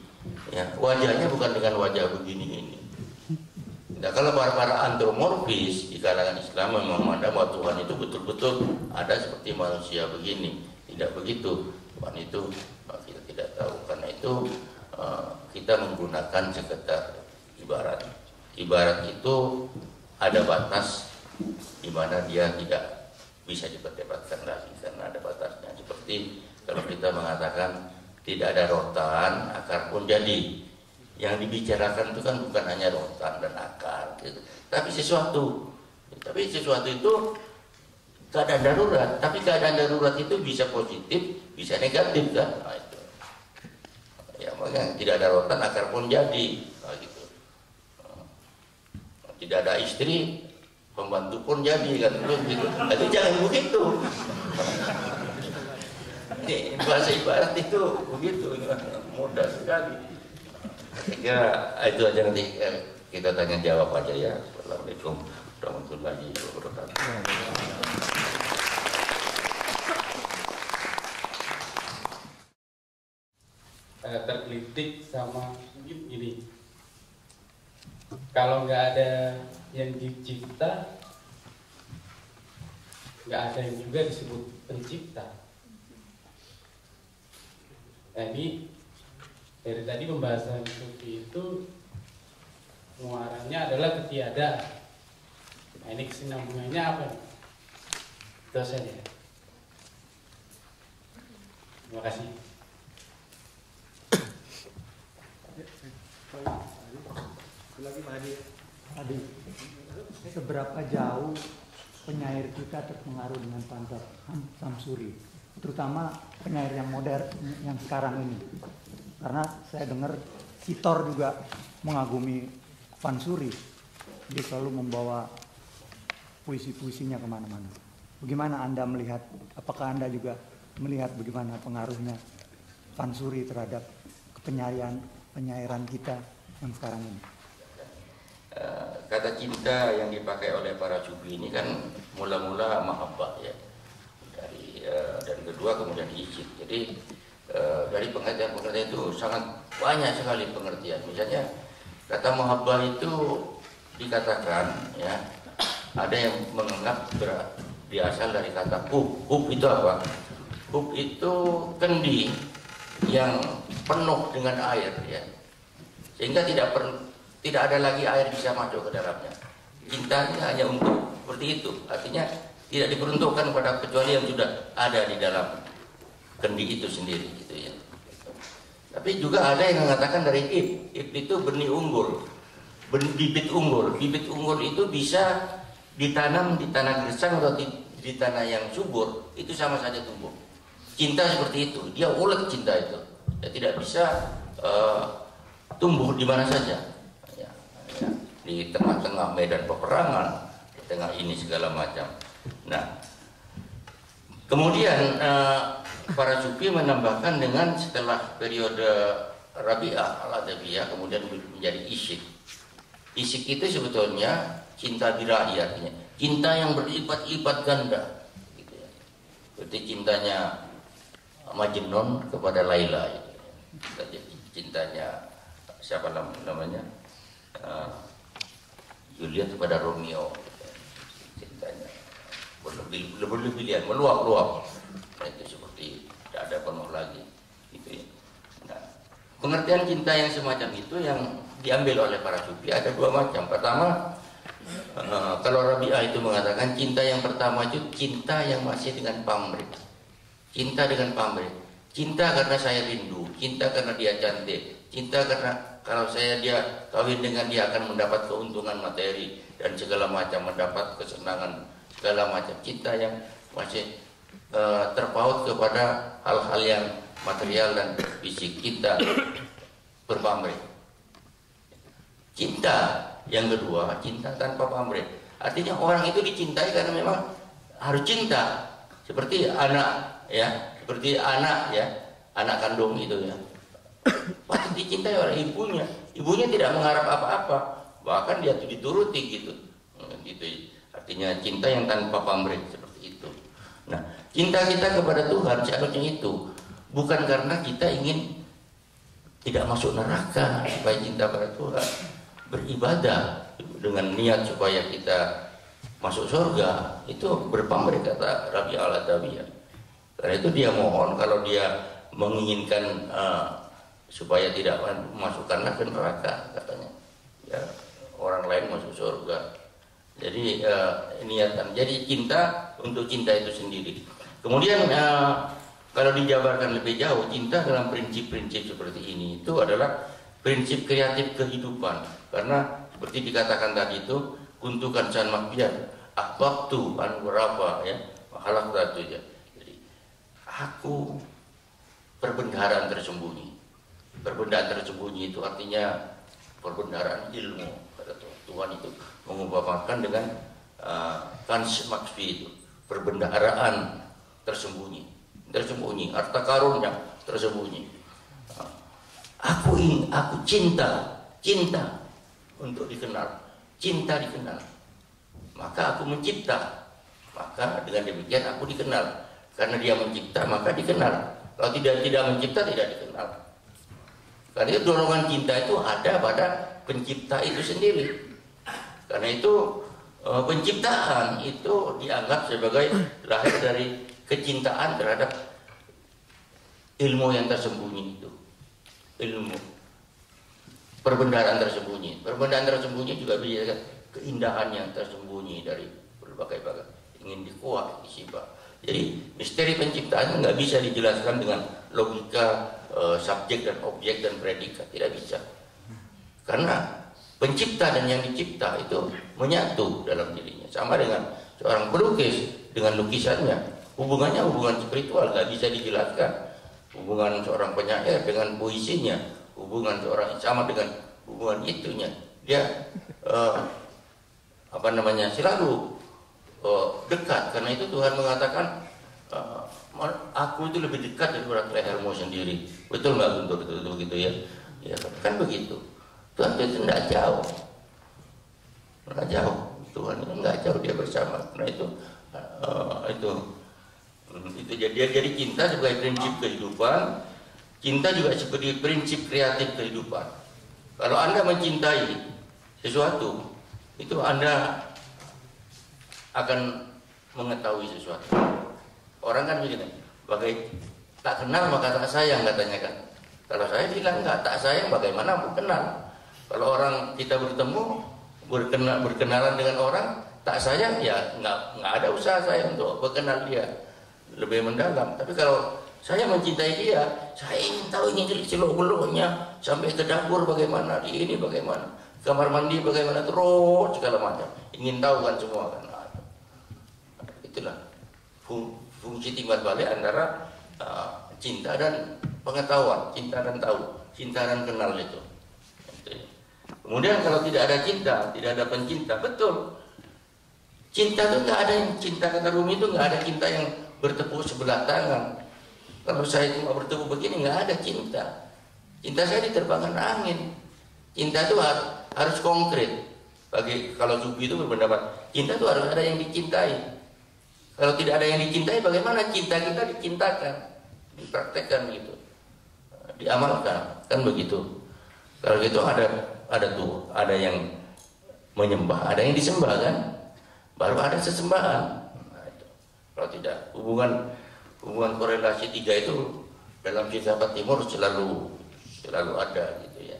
ya, wajahnya bukan dengan wajah begini ini. Nah, kalau para antropomorfis di kalangan Islam memandang bahwa Tuhan itu betul-betul ada seperti manusia begini, tidak begitu. Tuhan itu kita tidak tahu. Karena itu kita menggunakan sekedar ibarat. Ibarat itu ada batas di mana dia tidak bisa diperdebatkan lagi karena ada batasnya. Seperti kalau kita mengatakan tidak ada rotan, akar pun jadi. Yang dibicarakan itu kan bukan hanya rotan dan akar, gitu. Tapi sesuatu itu keadaan darurat. Tapi keadaan darurat itu bisa positif, bisa negatif kan? Nah, itu. Tidak ada rotan, akar pun jadi. Nah, gitu. Tidak ada istri, pembantu pun jadi kan gitu. Itu jangan begitu. Ini bahasa ibarat itu begitu, mudah sekali. Saya kira itu aja, nanti kita tanya jawab aja ya. Assalamualaikum warahmatullahi wabarakatuh. Tergelitik sama gini, kalau nggak ada yang dicipta, nggak ada yang juga disebut pencipta. Nah, ini dari tadi pembahasan sufi itu muaranya adalah ketiadaan. Nah, ini kesinambungannya apa nih? Itu saja. Terima kasih. Adi, seberapa jauh penyair kita terpengaruh dengan Pantar Samsuri, terutama penyair yang modern yang sekarang ini? Karena saya dengar Sitor juga mengagumi Pansuri, dia selalu membawa puisi-puisinya kemana-mana. Bagaimana Anda melihat? Apakah Anda juga melihat bagaimana pengaruhnya Pansuri terhadap penyairan kita yang sekarang ini? Kata cinta yang dipakai oleh para sufi ini kan mula-mula mahabbah ya, dari kedua kemudian isyik. Jadi dari pengertian-pengertian itu sangat banyak sekali pengertian. Misalnya kata mahabbah itu dikatakan ya, ada yang menganggap berasal dari kata hub. Hub itu apa? Hub itu kendi yang penuh dengan air ya, sehingga tidak ada lagi air bisa masuk ke dalamnya. Cintanya hanya untuk seperti itu, artinya tidak diperuntukkan pada kecuali yang sudah ada di dalam kendi itu sendiri gitu ya. Tapi juga ada yang mengatakan dari ib itu benih unggul, bibit unggul. Bibit unggul itu bisa ditanam di tanah gersang atau di tanah yang subur, itu sama saja tumbuh. Cinta seperti itu, dia ulet cinta itu, dia tidak bisa tumbuh di mana saja. Di tengah-tengah medan peperangan, di tengah ini segala macam. Nah, kemudian para sufi menambahkan dengan setelah periode Rabi'ah al-Adabiyah kemudian menjadi isyik. Isyik itu sebetulnya cinta birahi, artinya cinta yang berlipat-lipat ganda, gitu ya. Seperti cintanya Majnun kepada Laila, gitu ya. Cintanya siapa namanya? Juliet kepada Romeo, cintanya berlebihan, meluap-luap, itu seperti tidak ada penuh lagi, gitu ya. Nah, pengertian cinta yang semacam itu yang diambil oleh para sufi ada dua macam. Pertama, kalau Rabi'ah itu mengatakan cinta yang pertama itu cinta yang masih dengan pamrih, cinta dengan pamrih, cinta karena saya rindu, cinta karena dia cantik, cinta karena kalau dia kawin dengan dia akan mendapat keuntungan materi dan segala macam, mendapat kesenangan segala macam. Cinta yang masih terpaut kepada hal-hal yang material dan fisik, cinta berpamrih. Cinta yang kedua, cinta tanpa pamrih. Artinya orang itu dicintai karena memang harus cinta, seperti anak ya, anak kandung itu ya. Patut dicintai oleh ibunya. Ibunya tidak mengharap apa-apa, bahkan dia dituruti gitu. Gitu. Artinya cinta yang tanpa pamrih seperti itu. Nah, cinta kita kepada Tuhan seharusnya itu bukan karena kita ingin tidak masuk neraka supaya cinta pada Tuhan, beribadah dengan niat supaya kita masuk surga, itu berpamrih kata Rabi al-Adawiyah. Karena itu dia mohon kalau dia menginginkan supaya tidak masukkanlah ke neraka katanya ya, orang lain masuk surga. Jadi niatan, jadi cinta untuk cinta itu sendiri. Kemudian kalau dijabarkan lebih jauh, cinta dalam prinsip-prinsip seperti ini itu adalah prinsip kreatif kehidupan. Karena seperti dikatakan tadi itu, kuntukan san makbian ahbabtu an warafa ya, halak tatu ya. Jadi aku perbendaharaan tersembunyi. Perbendaan tersembunyi itu artinya perbendaharaan ilmu. Kata Tuhan itu mengumpamakan dengan Hans Maxby itu, perbendaharaan tersembunyi, harta karunnya tersembunyi. Aku cinta untuk dikenal, cinta dikenal. Maka aku mencipta, maka dengan demikian aku dikenal. Karena dia mencipta, maka dikenal. Kalau tidak mencipta, tidak dikenal. Karena itu dorongan cinta itu ada pada pencipta itu sendiri. Karena itu penciptaan itu dianggap sebagai lahir dari kecintaan terhadap ilmu yang tersembunyi itu. Ilmu perbendaharaan tersembunyi. Perbendaharaan tersembunyi juga bisa keindahan yang tersembunyi dari berbagai-bagai, ingin dikuak, disibak. Jadi misteri penciptaan nggak bisa dijelaskan dengan logika subjek dan objek dan predikat, tidak bisa. Karena pencipta dan yang dicipta itu menyatu dalam dirinya. Sama dengan seorang pelukis dengan lukisannya, hubungan spiritual nggak bisa dijelaskan. Hubungan seorang penyair dengan puisinya, hubungan seorang sama dengan hubungan itunya. Dia selalu dekat. Karena itu Tuhan mengatakan aku itu lebih dekat daripada lehermu sendiri. Betul nggak Guntur? Betul begitu ya? Ya kan begitu. Tuhan itu tidak jauh, Tuhan itu nggak jauh, dia bersama. Karena itu jadi cinta sebagai prinsip kehidupan. Cinta juga sebagai prinsip kreatif kehidupan. Kalau Anda mencintai sesuatu, itu Anda akan mengetahui sesuatu. Orang kan begini, tak kenal maka tak sayang katanya kan. Kalau saya bilang nggak tak sayang, bagaimana aku kenal? Kalau orang kita bertemu berkenalan dengan orang tak sayang, ya nggak ada usaha saya untuk berkenal dia lebih mendalam. Tapi kalau saya mencintai dia, saya ingin tahu ini celok-beloknya sampai ke dapur bagaimana, di ini bagaimana, kamar mandi bagaimana, terus segala macam. Ingin tahu kan semua kan. Itulah fungsi timbal balik antara cinta dan pengetahuan, cinta dan tahu, cinta dan kenal itu. Kemudian kalau tidak ada cinta, tidak ada pencinta, betul. Cinta itu nggak ada yang cinta, kata Rumi itu nggak ada cinta yang bertepuk sebelah tangan. Kalau saya cuma bertepuk begini, nggak ada cinta. Cinta saya diterbangkan angin. Cinta itu harus konkret. Kalau Zubi itu berpendapat, cinta itu harus ada yang dicintai. Kalau tidak ada yang dicintai, bagaimana cinta kita dicintakan, dipraktekkan gitu, diamalkan, kan begitu. Kalau gitu ada yang menyembah, ada yang disembah kan, baru ada sesembahan. Nah, itu. Kalau tidak, hubungan korelasi tiga itu dalam filsafat timur selalu ada gitu ya.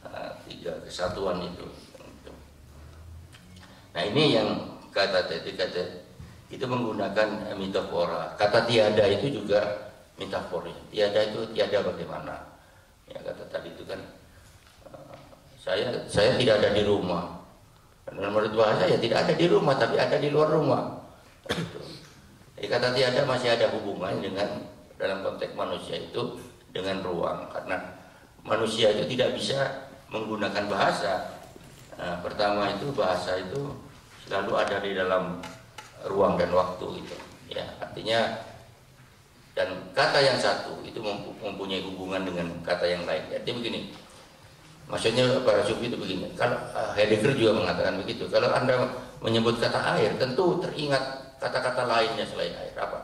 Nah, tiga kesatuan itu. Nah ini yang kata itu menggunakan metafora. Kata tiada itu juga metafora. Tiada itu tiada bagaimana? Ya kata tadi itu kan saya tidak ada di rumah. Dan menurut bahasa ya tidak ada di rumah, tapi ada di luar rumah. Gitu. Jadi kata tiada masih ada hubungan dengan dalam konteks manusia itu dengan ruang, karena manusia itu tidak bisa menggunakan bahasa. Nah, pertama itu bahasa itu selalu ada di dalam ruang dan waktu itu ya, artinya, dan kata yang satu itu mempunyai hubungan dengan kata yang lain. Jadi begini, maksudnya para sufi itu begini, kalau Heidegger juga mengatakan begitu, kalau Anda menyebut kata air tentu teringat kata-kata lainnya selain air. Apa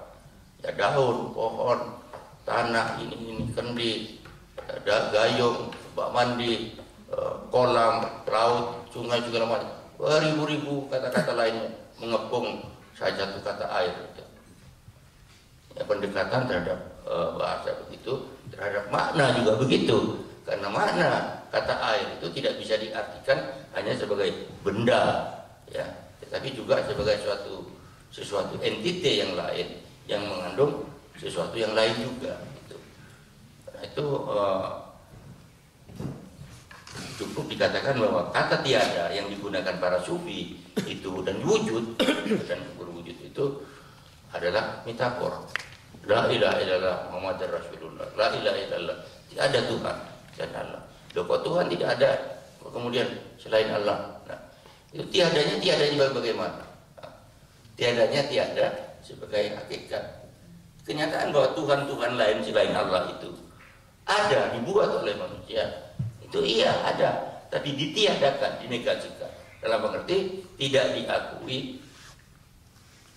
ya? Daun, pohon, tanah, ini kendi, ada gayung, bak mandi, kolam, laut, sungai, segala macam, beribu-ribu kata-kata lainnya mengepung saja satu kata air itu. Ya, pendekatan terhadap bahasa begitu, terhadap makna juga begitu. Karena makna kata air itu tidak bisa diartikan hanya sebagai benda, ya, tetapi juga sebagai sesuatu entiti yang lain yang mengandung sesuatu yang lain juga. Gitu. Nah, itu cukup dikatakan bahwa kata tiada yang digunakan para sufi itu dan wujud dan berwujud itu adalah metafor. La ilaha illallah Muhammadur Rasulullah. La ilaha illallah. ada Tuhan selain Allah. Loh, kok Tuhan tidak ada, kemudian selain Allah? Nah, itu tiadanya bagaimana? Nah, tiadanya tiada sebagai hakikat. Kenyataan bahwa Tuhan lain selain Allah itu ada, dibuat oleh manusia, itu iya ada, tapi ditiadakan, dinegasikan, dalam pengerti tidak diakui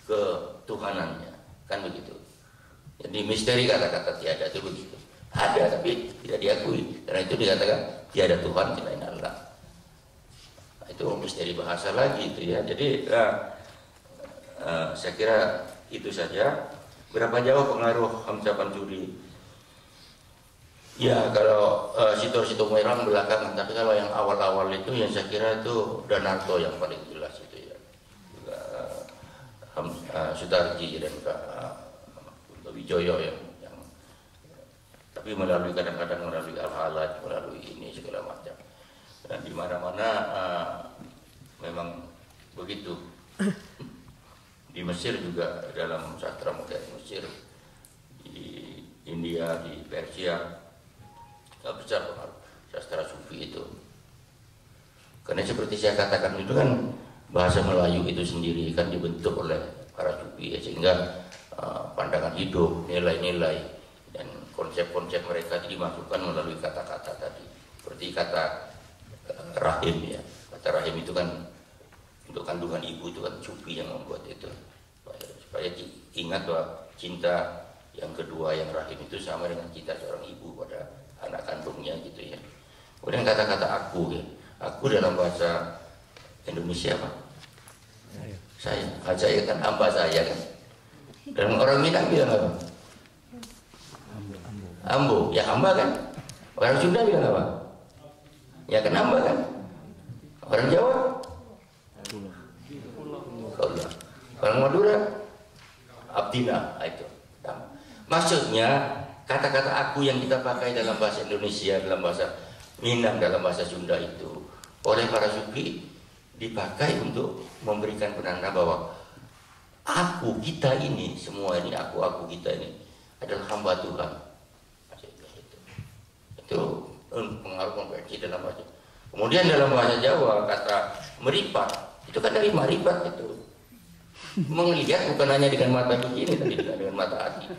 ketuhanannya, kan begitu. Jadi misteri kata-kata tiada itu begitu, ada tapi tidak diakui, karena itu dikatakan tiada Tuhan selain Allah. Nah, itu misteri bahasa lagi itu ya. Jadi saya kira itu saja. Berapa jauh pengaruh Hamzah Pansuri? Ya, kalau situ-situ merang belakangan, tapi kalau yang awal-awal itu yang saya kira itu Danarto yang paling jelas itu ya. Juga Sudarji dan Wijoyo yang tapi melalui kadang-kadang melalui al-halaj, melalui ini segala macam. Dan di mana-mana memang begitu. Di Mesir juga dalam sastra modern Mesir, di India, di Persia, besar pengaruh sastra Sufi itu. Karena seperti saya katakan itu kan bahasa Melayu itu sendiri kan dibentuk oleh para Sufi ya, sehingga pandangan hidup, nilai-nilai dan konsep-konsep mereka dimasukkan melalui kata-kata tadi. Seperti kata rahim ya. Kata rahim itu kan untuk kandungan ibu itu kan Sufi yang membuat itu supaya ingat bahwa cinta yang kedua yang rahim itu sama dengan cinta seorang ibu pada anak kandungnya gitu ya. Kemudian kata-kata aku ya, aku dalam bahasa Indonesia apa? Saya kan hamba saya kan. Dan orang Minang bilang apa? Ambo, ya hamba kan. Orang Sunda bilang apa? Ya kan hamba kan. Orang Jawa Kaulah. Orang Madura Abdina, itu. Maksudnya kata-kata aku yang kita pakai dalam bahasa Indonesia, dalam bahasa Minang, dalam bahasa Sunda itu oleh para Sufi dipakai untuk memberikan penanda bahwa aku, kita ini, semua ini aku kita ini adalah hamba Tuhan. Itu pengaruh konversi dalam bahasa. Kemudian dalam bahasa Jawa kata meripat itu kan dari marifat itu. Melihat bukan hanya dengan mata begini, tapi juga dengan mata hati.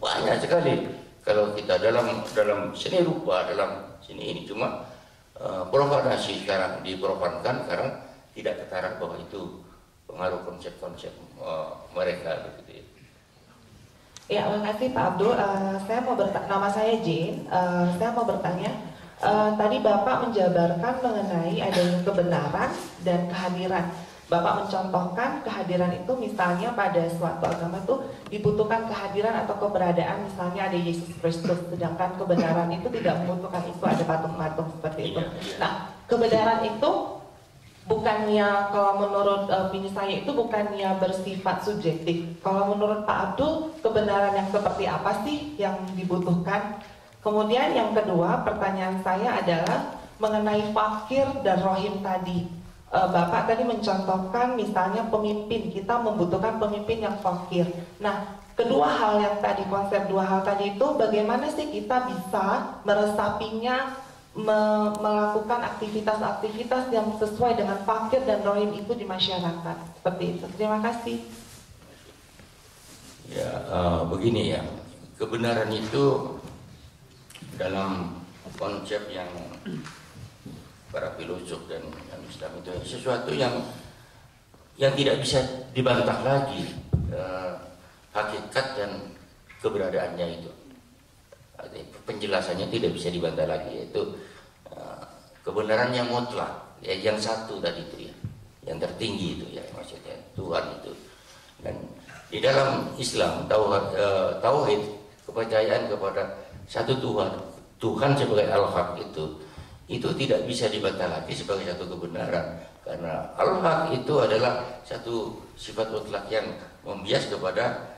Banyak sekali kalau kita dalam seni rupa, dalam sini ini cuma profanasi sekarang diprofankan karena tidak ketara bahwa itu pengaruh konsep-konsep mereka begitu ya. Ya, makasih Pak Abdul. Saya mau nama saya Jane. Saya mau bertanya. Tadi Bapak menjabarkan mengenai adanya kebenaran dan kehadiran. Bapak mencontohkan kehadiran itu misalnya pada suatu agama itu dibutuhkan kehadiran atau keberadaan, misalnya ada Yesus Kristus, sedangkan kebenaran itu tidak membutuhkan itu, ada patung-patung seperti itu. Nah, kebenaran itu bukannya, kalau menurut opini saya itu bukannya bersifat subjektif. Kalau menurut Pak Abdul, kebenaran yang seperti apa sih yang dibutuhkan? Kemudian yang kedua, pertanyaan saya adalah mengenai fakir dan rohim tadi. Bapak tadi mencontohkan misalnya pemimpin, kita membutuhkan pemimpin yang fakir. Nah, kedua hal yang tadi, konsep dua hal tadi itu bagaimana sih kita bisa meresapinya, melakukan aktivitas-aktivitas yang sesuai dengan fakir dan rohim itu di masyarakat. Seperti itu. Terima kasih. Ya, begini ya, kebenaran itu dalam konsep yang para filosof dan Islam itu sesuatu yang tidak bisa dibantah lagi, hakikat dan keberadaannya itu. Penjelasannya tidak bisa dibantah lagi, yaitu kebenaran yang mutlak, ya, yang satu tadi itu ya, yang tertinggi itu ya, maksudnya Tuhan itu. Dan di dalam Islam tauhid, kepercayaan kepada satu Tuhan sebagai Al-Haq itu tidak bisa dibantah lagi sebagai satu kebenaran, karena Al-Haq itu adalah satu sifat mutlak yang membias kepada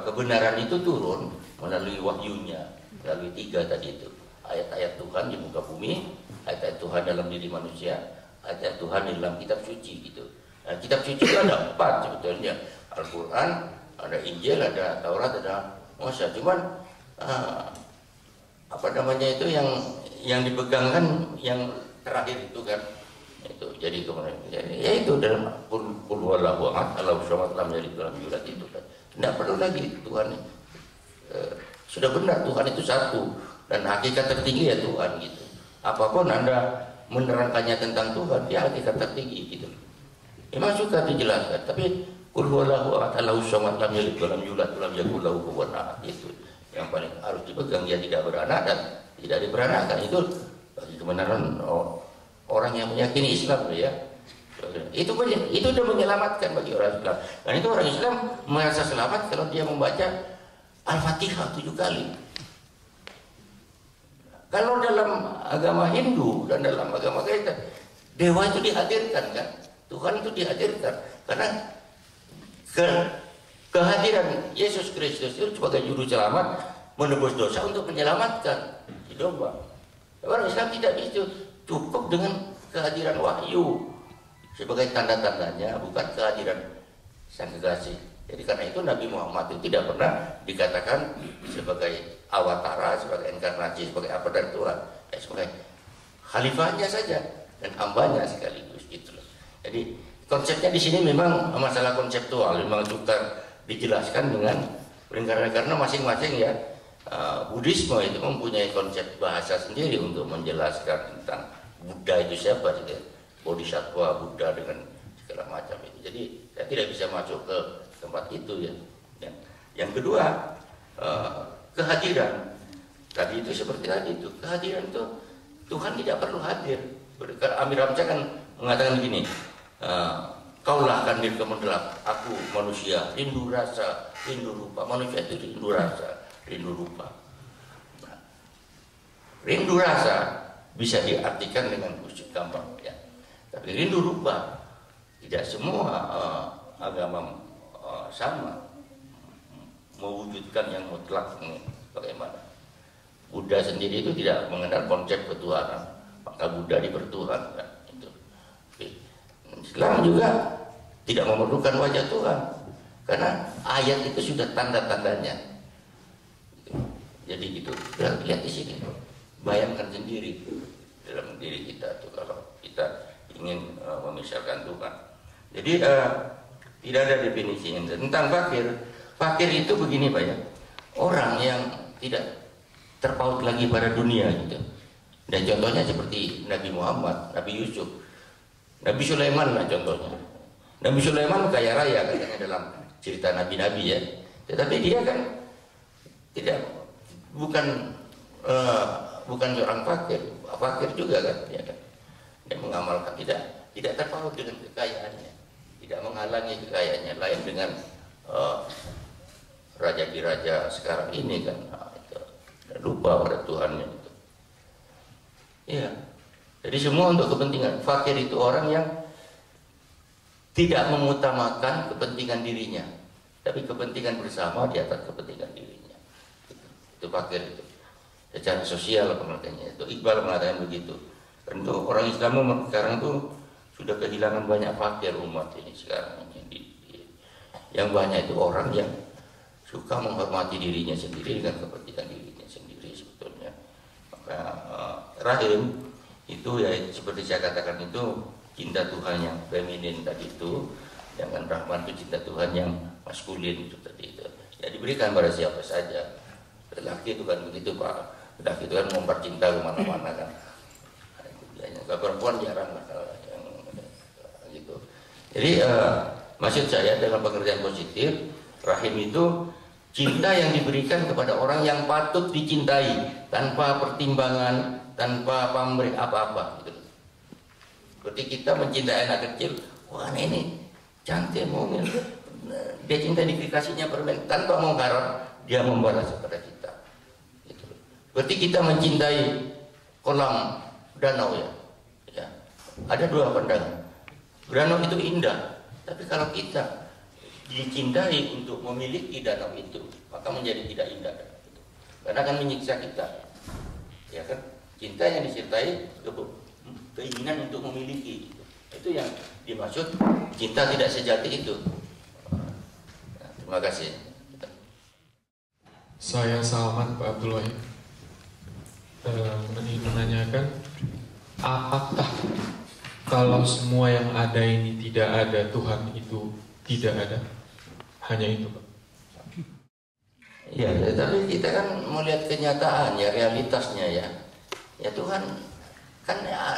kebenaran itu turun melalui wahyunya, melalui tiga tadi itu, ayat-ayat Tuhan di muka bumi, ayat-ayat Tuhan dalam diri manusia, ayat-ayat Tuhan di dalam kitab suci gitu. Nah, kitab suci itu ada 4 sebetulnya, Al-Quran, ada Injil, ada Taurat, ada Masa cuman apa namanya itu yang dipegang kan yang terakhir itu kan itu. Jadi kemudian ya itu dalam qul huwallahu ahad Allahu samad lam yalid wa lam yulad itu kan. Tidak perlu lagi Tuhan sudah benar Tuhan itu satu dan hakikat tertinggi ya Tuhan gitu. Apapun Anda menerangkannya tentang Tuhan, dia hakikat tertinggi gitu. Memang suka dijelaskan, tapi qul huwallahu ahad Allahu samad lam yalid wa lam yulad wa lam yakul lahu kufuwan ahad itu yang paling harus dipegang. Dia tidak beranak dan tidak diberanakan. Itu bagi kebenaran orang yang meyakini Islam ya. Itu sudah menyelamatkan bagi orang Islam. Dan itu orang Islam merasa selamat kalau dia membaca Al-Fatihah 7 kali. Kalau dalam agama Hindu dan dalam agama kita, dewa itu dihadirkan kan, Tuhan itu dihadirkan karena kehadiran Yesus Kristus itu sebagai juru selamat menebus dosa untuk menyelamatkan si domba. Orang Islam tidak bisa cukup dengan kehadiran wahyu sebagai tanda-tandanya, bukan kehadiran sang kekasih. Jadi karena itu Nabi Muhammad itu tidak pernah dikatakan sebagai awatara, sebagai inkarnasi, sebagai apa dari Tuhan, ya, sebagai khalifahnya saja dan hambanya sekaligus gitu loh. Jadi konsepnya di sini memang masalah konseptual, memang sukar dijelaskan dengan peringkatan karena masing-masing ya Buddhisme itu mempunyai konsep bahasa sendiri untuk menjelaskan tentang Buddha itu siapa, gitu. Bodhisattva, Buddha dengan segala macam itu. Jadi saya tidak bisa masuk ke tempat itu ya. Yang kedua kehadiran tadi itu seperti tadi itu kehadiran itu Tuhan tidak perlu hadir. Amir Hamzah kan mengatakan begini, kaulah kan diri kemendelap, aku manusia rindu rasa, rindu rupa. Manusia itu rindu rasa, rindu rupa. Nah, rindu rasa bisa diartikan dengan khusyuk gampang ya. Tapi rindu rupa tidak semua agama sama mewujudkan yang mutlak. Bagaimana Buddha sendiri itu tidak mengenal konsep ketuhanan, maka Buddha dipertuhankan itu. Islam juga tidak memerlukan wajah Tuhan karena ayat itu sudah tanda-tandanya. Jadi gitu, lihat di sini, bayangkan sendiri dalam diri kita tuh kalau kita ingin memisahkan Tuhan. Jadi tidak ada definisinya tentang fakir. Fakir itu begini Pak ya, orang yang tidak terpaut lagi pada dunia gitu. Dan contohnya seperti Nabi Muhammad, Nabi Yusuf, Nabi Sulaiman lah contohnya. Nabi Sulaiman kaya raya katanya dalam cerita nabi-nabi ya. Tetapi dia kan tidak bukan seorang fakir juga kan, ya kan. Dia mengamalkan tidak terpaut dengan kekayaannya, tidak menghalangi kekayaannya lain dengan raja-raja sekarang ini kan, lupa pada Tuhannya itu. Ya, jadi semua untuk kepentingan. Fakir itu orang yang tidak mengutamakan kepentingan dirinya, tapi kepentingan bersama di atas kepentingan dirinya. Itu fakir itu. Secara sosial pengertiannya itu. Iqbal mengatakan begitu. Dan itu orang Islam sekarang itu sudah kehilangan banyak fakir umat ini sekarang ini. Yang banyak itu orang yang suka menghormati dirinya sendiri dengan kepentingan dirinya sendiri sebetulnya. Maka rahim itu ya seperti saya katakan itu cinta Tuhan yang feminin tadi itu, jangan rahman itu cinta Tuhan yang maskulin itu tadi itu. Ya diberikan pada siapa saja. Lelaki itu kan begitu Pak, lelaki itu kan mempercinta kemana-mana kan. Kalau perempuan jarang lah yang gitu. Jadi maksud saya dalam pengertian positif, rahim itu cinta yang diberikan kepada orang yang patut dicintai tanpa pertimbangan, tanpa pamrih apa-apa gitu. Seperti kita mencintai anak kecil, wah ini cantik mau dia cinta dikasihnya permen tanpa mengharap dia membalas kepada kita. Gitu. Seperti kita mencintai kolam danau ya. Ada dua pandangan. Danau itu indah, tapi kalau kita dicintai untuk memiliki danau itu, maka menjadi tidak indah danau itu. Karena akan menyiksa kita. Ya kan? Cinta yang disertai keinginan untuk memiliki. Itu yang dimaksud cinta tidak sejati itu. Nah, terima kasih. Saya Salman, Pak Abdul Wahid. Menanyakan, apakah kalau semua yang ada ini tidak ada, Tuhan itu tidak ada? Hanya itu, Pak. Ya, tapi kita kan melihat kenyataan ya, realitasnya ya. Ya Tuhan kan ya,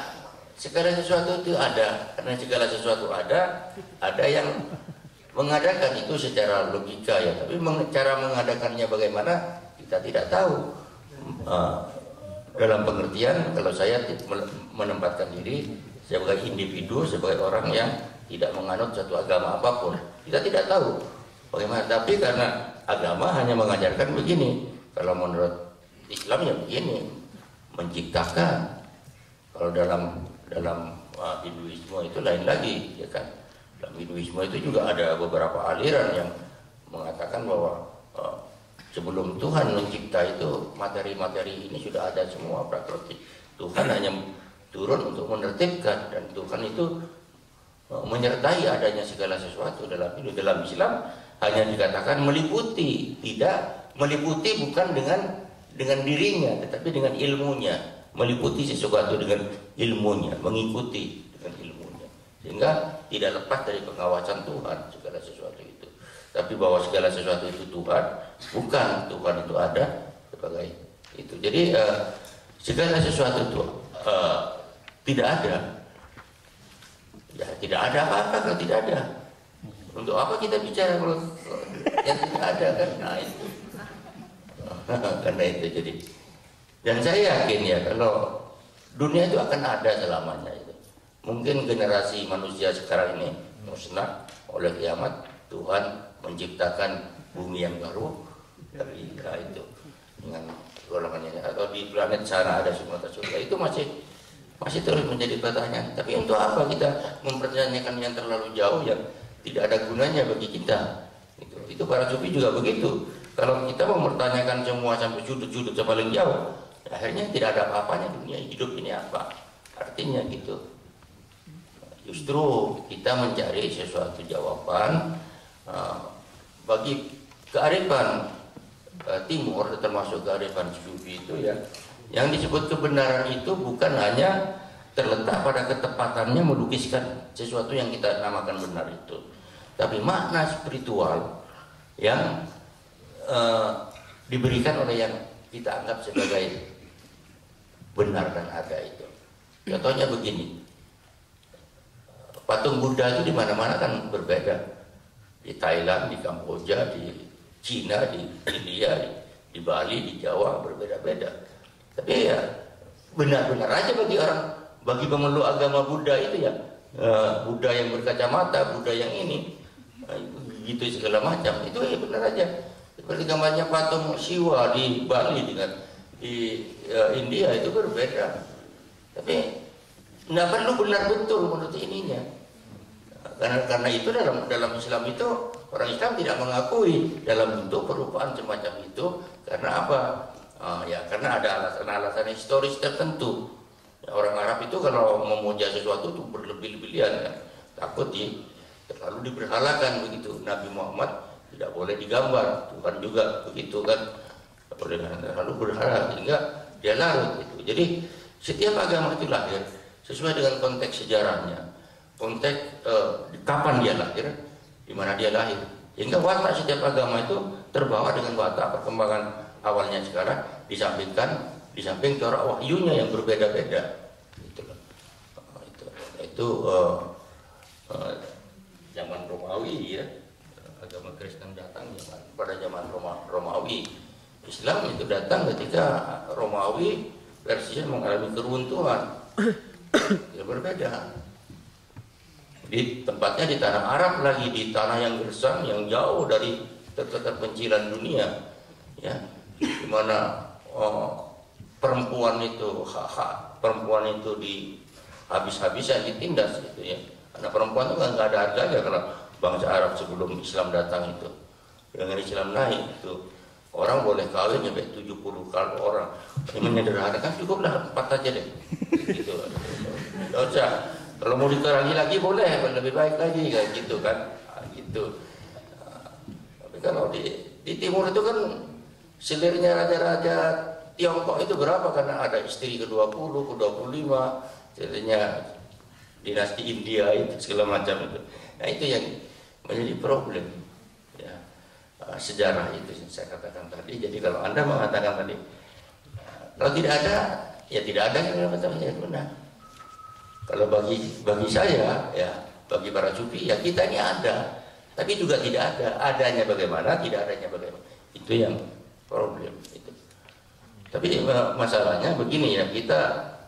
segala sesuatu itu ada. Karena segala sesuatu ada yang mengadakan itu secara logika ya. Tapi cara mengadakannya bagaimana kita tidak tahu. Dalam pengertian kalau saya menempatkan diri sebagai individu, sebagai orang yang tidak menganut satu agama apapun, kita tidak tahu bagaimana. Tapi karena agama hanya mengajarkan begini, kalau menurut Islam ya begini, menciptakan. Kalau dalam Hinduisme itu lain lagi, ya kan. Dalam Hinduisme itu juga ada beberapa aliran yang mengatakan bahwa sebelum Tuhan mencipta itu materi-materi ini sudah ada semua prakriti. Tuhan hanya turun untuk menertibkan, dan Tuhan itu menyertai adanya segala sesuatu dalam hidup. Dalam Islam hanya dikatakan meliputi, tidak meliputi bukan dengan dirinya, tetapi dengan ilmunya. Meliputi sesuatu dengan ilmunya, mengikuti dengan ilmunya, sehingga tidak lepas dari pengawasan Tuhan segala sesuatu itu. Tapi bahwa segala sesuatu itu Tuhan, bukan. Tuhan itu ada sebagai itu. Jadi segala sesuatu itu tidak ada. Ya, tidak ada apa-apa kalau tidak ada. Untuk apa kita bicara kalau yang tidak ada kan? Nah itu. Karena itu jadi. Dan saya yakin ya kalau dunia itu akan ada selamanya itu. Mungkin generasi manusia sekarang ini musnah oleh kiamat, Tuhan menciptakan bumi yang baru dari itu dengan golongannya, atau di planet sana ada semua surga. Itu masih terus menjadi pertanyaan. Tapi untuk apa kita mempertanyakan yang terlalu jauh yang tidak ada gunanya bagi kita? Itu para sufi juga begitu. Kalau kita mempertanyakan semua sampai sudut-sudut paling jauh, akhirnya tidak ada apa-apanya dunia hidup ini apa artinya gitu. Justru kita mencari sesuatu jawaban bagi kearifan timur, termasuk kearifan sufi itu ya, yang disebut kebenaran itu bukan hanya terletak pada ketepatannya melukiskan sesuatu yang kita namakan benar itu, tapi makna spiritual yang diberikan oleh yang kita anggap sebagai benar dan ada itu. Contohnya begini, patung Buddha itu di mana-mana kan berbeda. Di Thailand, di Kamboja, di Cina, di India, di Bali, di Jawa berbeda-beda. Tapi ya benar-benar aja bagi pemeluk agama Buddha itu ya, Buddha yang berkacamata, Buddha yang ini, gitu segala macam. Itu ya benar aja. Seperti gambarnya patung Siwa di Bali dengan di India itu berbeda. Tapi nggak perlu benar betul menurut ininya. Karena itu dalam Islam itu orang Islam tidak mengakui dalam bentuk perupaan semacam itu. Karena apa? Ya karena ada alasan-alasan historis tertentu. Ya, orang Arab itu kalau memuja sesuatu itu berlebih-lebihan kan, takut terlalu diberhalakan begitu. Nabi Muhammad tidak boleh digambar, Tuhan juga begitu kan, boleh terlalu berhala sehingga dia larut itu. Jadi setiap agama itu lahir sesuai dengan konteks sejarahnya. Konteks kapan dia lahir, di mana dia lahir, hingga watak setiap agama itu terbawa dengan watak perkembangan awalnya sekarang, di samping corak wahyunya yang berbeda-beda. Itu zaman Romawi ya, agama Kristen datang pada zaman Romawi. Islam itu datang ketika Romawi versinya mengalami keruntuhan, ya berbeda. Di tempatnya di tanah Arab lagi, di tanah yang gersang, yang jauh dari keterpencilan dunia, ya, di mana perempuan itu di habis-habisan ditindas gitu ya. Anak perempuan itu nggak ada harganya kalau bangsa Arab sebelum Islam datang itu. Dengan Islam naik itu orang boleh kawin sampai 70 kali orang. Ini menyederhanakan, cukuplah 4 aja deh. Gitu. Tidak usah. Kalau mau dikurangi lagi boleh, lebih baik lagi kayak gitu kan. Gitu. Tapi kalau di timur itu kan selirnya raja-raja Tiongkok itu berapa? Karena ada istri ke-20, ke-25, selirnya dinasti India itu segala macam itu. Nah itu yang menjadi problem ya, sejarah itu yang saya katakan tadi. Jadi kalau Anda mengatakan tadi kalau tidak ada, ya tidak ada yang namanya benar. Kalau bagi saya ya, bagi para sufi ya kita ini ada, tapi juga tidak ada. Adanya bagaimana, tidak adanya bagaimana, itu yang problem itu. Tapi masalahnya begini ya, kita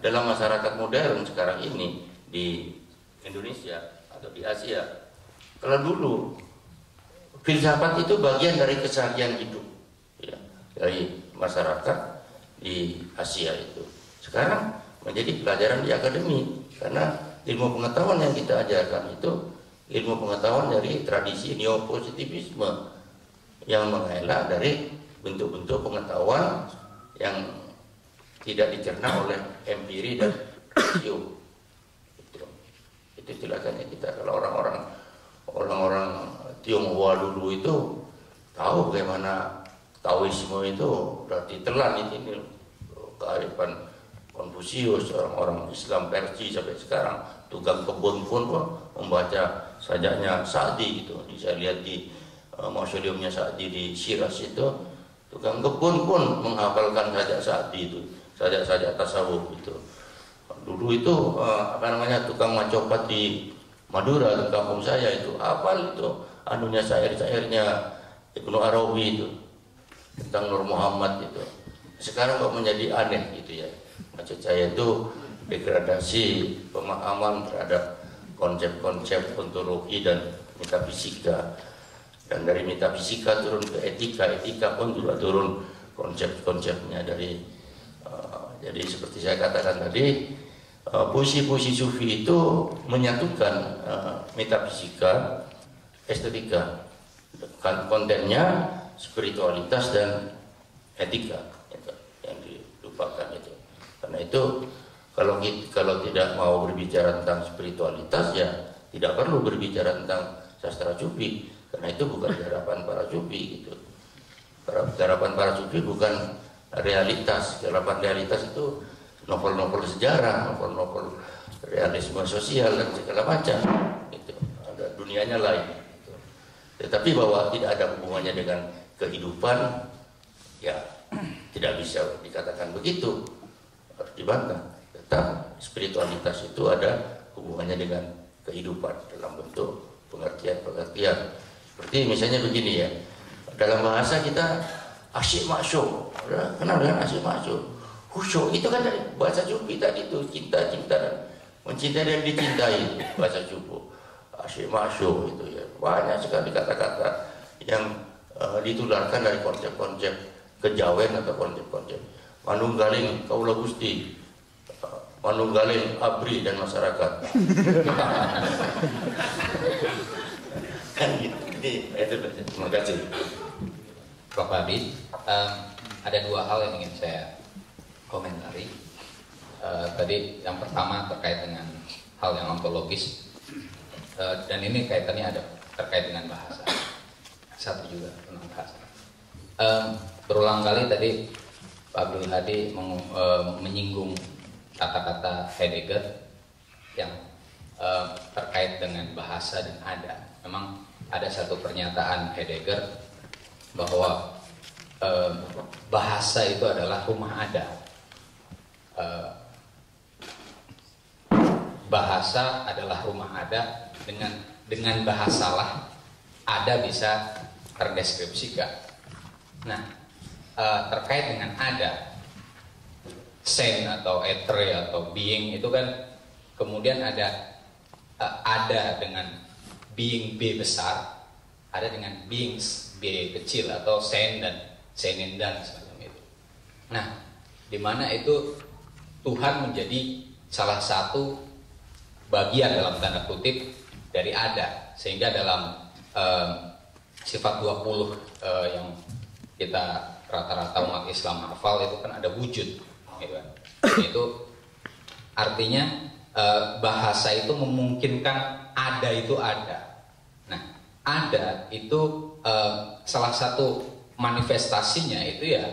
dalam masyarakat modern sekarang ini di Indonesia atau di Asia, kalau dulu filsafat itu bagian dari keseharian hidup ya, dari masyarakat di Asia itu. Sekarang menjadi pelajaran di akademi, karena ilmu pengetahuan yang kita ajarkan itu ilmu pengetahuan dari tradisi neopositivisme yang mengelak dari bentuk-bentuk pengetahuan yang tidak dicerna oleh empiri dan rasio. Itu istilahnya kita. Kalau orang-orang Tionghoa dulu itu tahu bagaimana Taoisme itu berarti telan ini kearifan Konfusius, orang-orang Islam Persia sampai sekarang tukang kebun pun membaca sajaknya Sa'di gitu. Saya lihat di mausoleumnya Sa'di di Shiraz itu, tukang kebun pun menghafalkan sajak Sa'di itu, sajak-sajak tasawuf itu. Dulu itu tukang macopat di Madura, di kampung saya itu hafal itu anunya syair-syairnya Ibnu Arabi itu tentang Nur Muhammad itu. Sekarang kok menjadi aneh gitu ya. Maksud saya itu degradasi pemahaman terhadap konsep-konsep ontologi dan metafisika, dan dari metafisika turun ke etika, etika pun juga turun konsep-konsepnya dari jadi seperti saya katakan tadi, puisi-puisi sufi itu menyatukan metafisika, estetika, kontennya spiritualitas dan etika yang dilupakan itu. Karena itu kalau tidak mau berbicara tentang spiritualitas ya tidak perlu berbicara tentang sastra sufi, karena itu bukan harapan para sufi gitu. Harapan para sufi bukan realitas. Harapan realitas itu novel-novel sejarah, novel-novel realisme sosial dan segala macam itu. Ada dunianya lain gitu. Tetapi bahwa tidak ada hubungannya dengan kehidupan ya tidak bisa dikatakan begitu, harus dibantah. Tetap spiritualitas itu ada hubungannya dengan kehidupan dalam bentuk pengertian-pengertian. Seperti misalnya begini ya, dalam bahasa kita asyik maksud, kenal dengan asyik maksud, khusyuk itu kan dari bahasa sufi tadi itu, cinta-cinta dan mencintai dan dicintai, bahasa sufi. Asyik maksud itu ya, banyak sekali kata-kata yang ditularkan dari konsep-konsep kejawen atau konsep-konsep manunggaling kaula Gusti, manunggaling abri dan masyarakat. Kan gitu. Itu terima kasih. Prof. Habib, ada dua hal yang ingin saya komentari. Tadi yang pertama terkait dengan hal yang ontologis, dan ini kaitannya ada terkait dengan bahasa. Satu juga tentang bahasa. Berulang kali tadi Pak Abdul Hadi menyinggung kata-kata Heidegger yang terkait dengan bahasa dan ada. Memang ada satu pernyataan Heidegger bahwa bahasa itu adalah rumah ada. Bahasa adalah rumah ada, dengan bahasalah ada bisa terdeskripsikan. Nah, terkait dengan ada, sen atau etre atau being itu kan kemudian ada dengan being B besar, ada dengan beings B kecil atau sen dan senin dan semacam itu. Nah, di mana itu Tuhan menjadi salah satu bagian dalam tanda kutip dari ada, sehingga dalam sifat 20 yang kita rata-rata umat Islam hafal itu kan ada wujud, gitu kan. Itu artinya bahasa itu memungkinkan ada itu ada. Nah, ada itu salah satu manifestasinya itu ya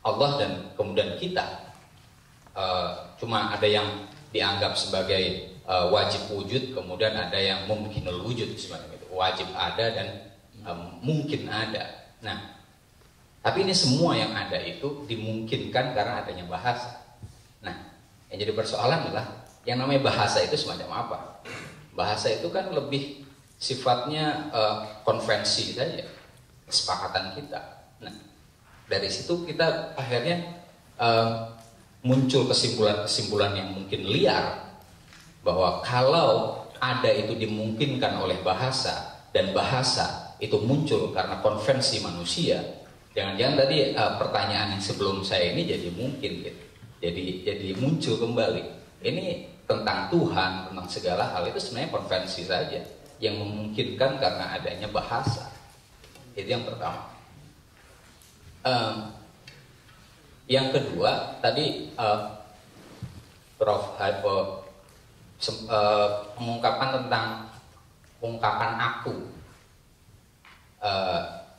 Allah dan kemudian kita. Cuma ada yang dianggap sebagai wajib wujud, kemudian ada yang mungkinul wujud semacam itu. Wajib ada dan mungkin ada. Nah, tapi ini semua yang ada itu dimungkinkan karena adanya bahasa. Nah, yang jadi persoalan adalah yang namanya bahasa itu semacam apa? Bahasa itu kan lebih sifatnya konvensi saja, kesepakatan kita. Nah, dari situ kita akhirnya muncul kesimpulan-kesimpulan yang mungkin liar, bahwa kalau ada itu dimungkinkan oleh bahasa, dan bahasa itu muncul karena konvensi manusia. Jangan-jangan tadi pertanyaan yang sebelum saya ini jadi mungkin gitu. Jadi muncul kembali. Ini tentang Tuhan, tentang segala hal itu sebenarnya konvensi saja yang memungkinkan karena adanya bahasa. Itu yang pertama. Yang kedua tadi Prof. Mengungkapkan tentang ungkapan aku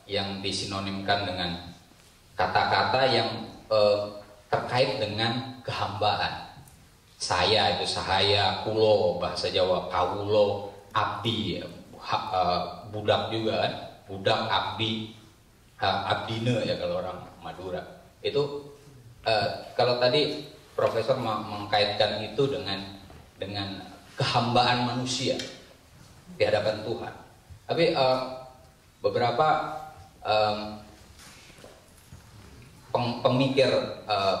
yang disinonimkan dengan kata-kata yang terkait dengan kehambaan. Saya itu sahaya, kulo bahasa Jawa, kawulo, abdi, budak juga kan, budak, abdi, abdine ya kalau orang Madura. Itu kalau tadi Profesor mengkaitkan itu dengan kehambaan manusia di hadapan Tuhan. Tapi beberapa pemikir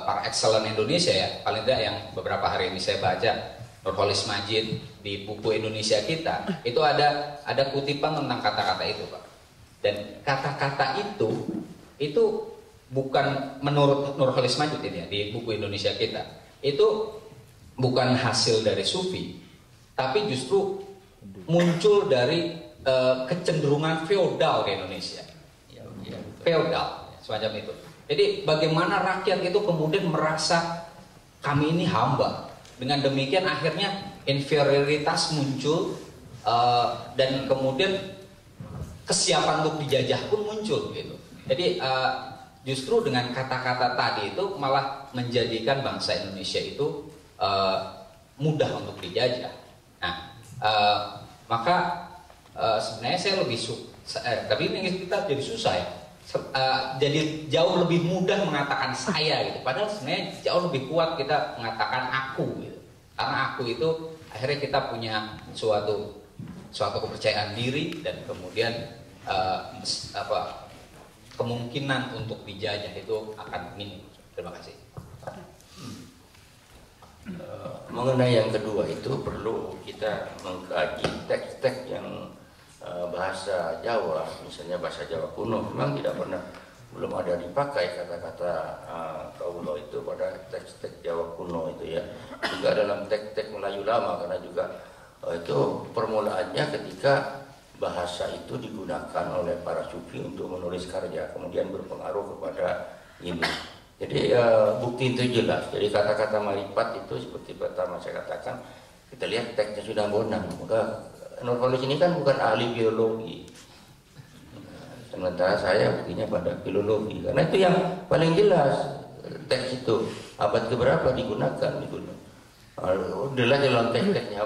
par excellence Indonesia ya, paling tidak yang beberapa hari ini saya baca, Nurholis Majid di buku Indonesia Kita, itu ada kutipan tentang kata-kata itu, Pak. Dan kata-kata itu bukan menurut Nurholis Majid ini ya, di buku Indonesia Kita, itu bukan hasil dari sufi, tapi justru muncul dari kecenderungan feodal di Indonesia. Feodal, semacam itu. Jadi bagaimana rakyat itu kemudian merasa kami ini hamba. Dengan demikian akhirnya inferioritas muncul dan kemudian kesiapan untuk dijajah pun muncul gitu. Jadi justru dengan kata-kata tadi itu malah menjadikan bangsa Indonesia itu mudah untuk dijajah. Nah, maka sebenarnya saya lebih tapi ini kita jadi susah ya. Jadi jauh lebih mudah mengatakan saya gitu. Padahal sebenarnya jauh lebih kuat kita mengatakan aku gitu. Karena aku itu akhirnya kita punya suatu kepercayaan diri dan kemudian kemungkinan untuk dijajah itu akan minim. Terima kasih. Mengenai yang kedua itu perlu kita mengkaji teks-teks yang bahasa Jawa, misalnya bahasa Jawa kuno, memang belum ada dipakai kata-kata kaulo itu pada teks-teks Jawa kuno itu ya. Juga dalam teks-teks Melayu lama, karena juga itu permulaannya ketika bahasa itu digunakan oleh para sufi untuk menulis karya, kemudian berpengaruh kepada ini. Jadi bukti itu jelas. Jadi kata-kata marifat itu seperti pertama saya katakan, kita lihat teksnya sudah bonang. Maka Nurholis ini kan bukan ahli biologi, sementara saya buktinya pada filologi, karena itu yang paling jelas teks itu abad keberapa digunakan. Jelas dalam teks-teksnya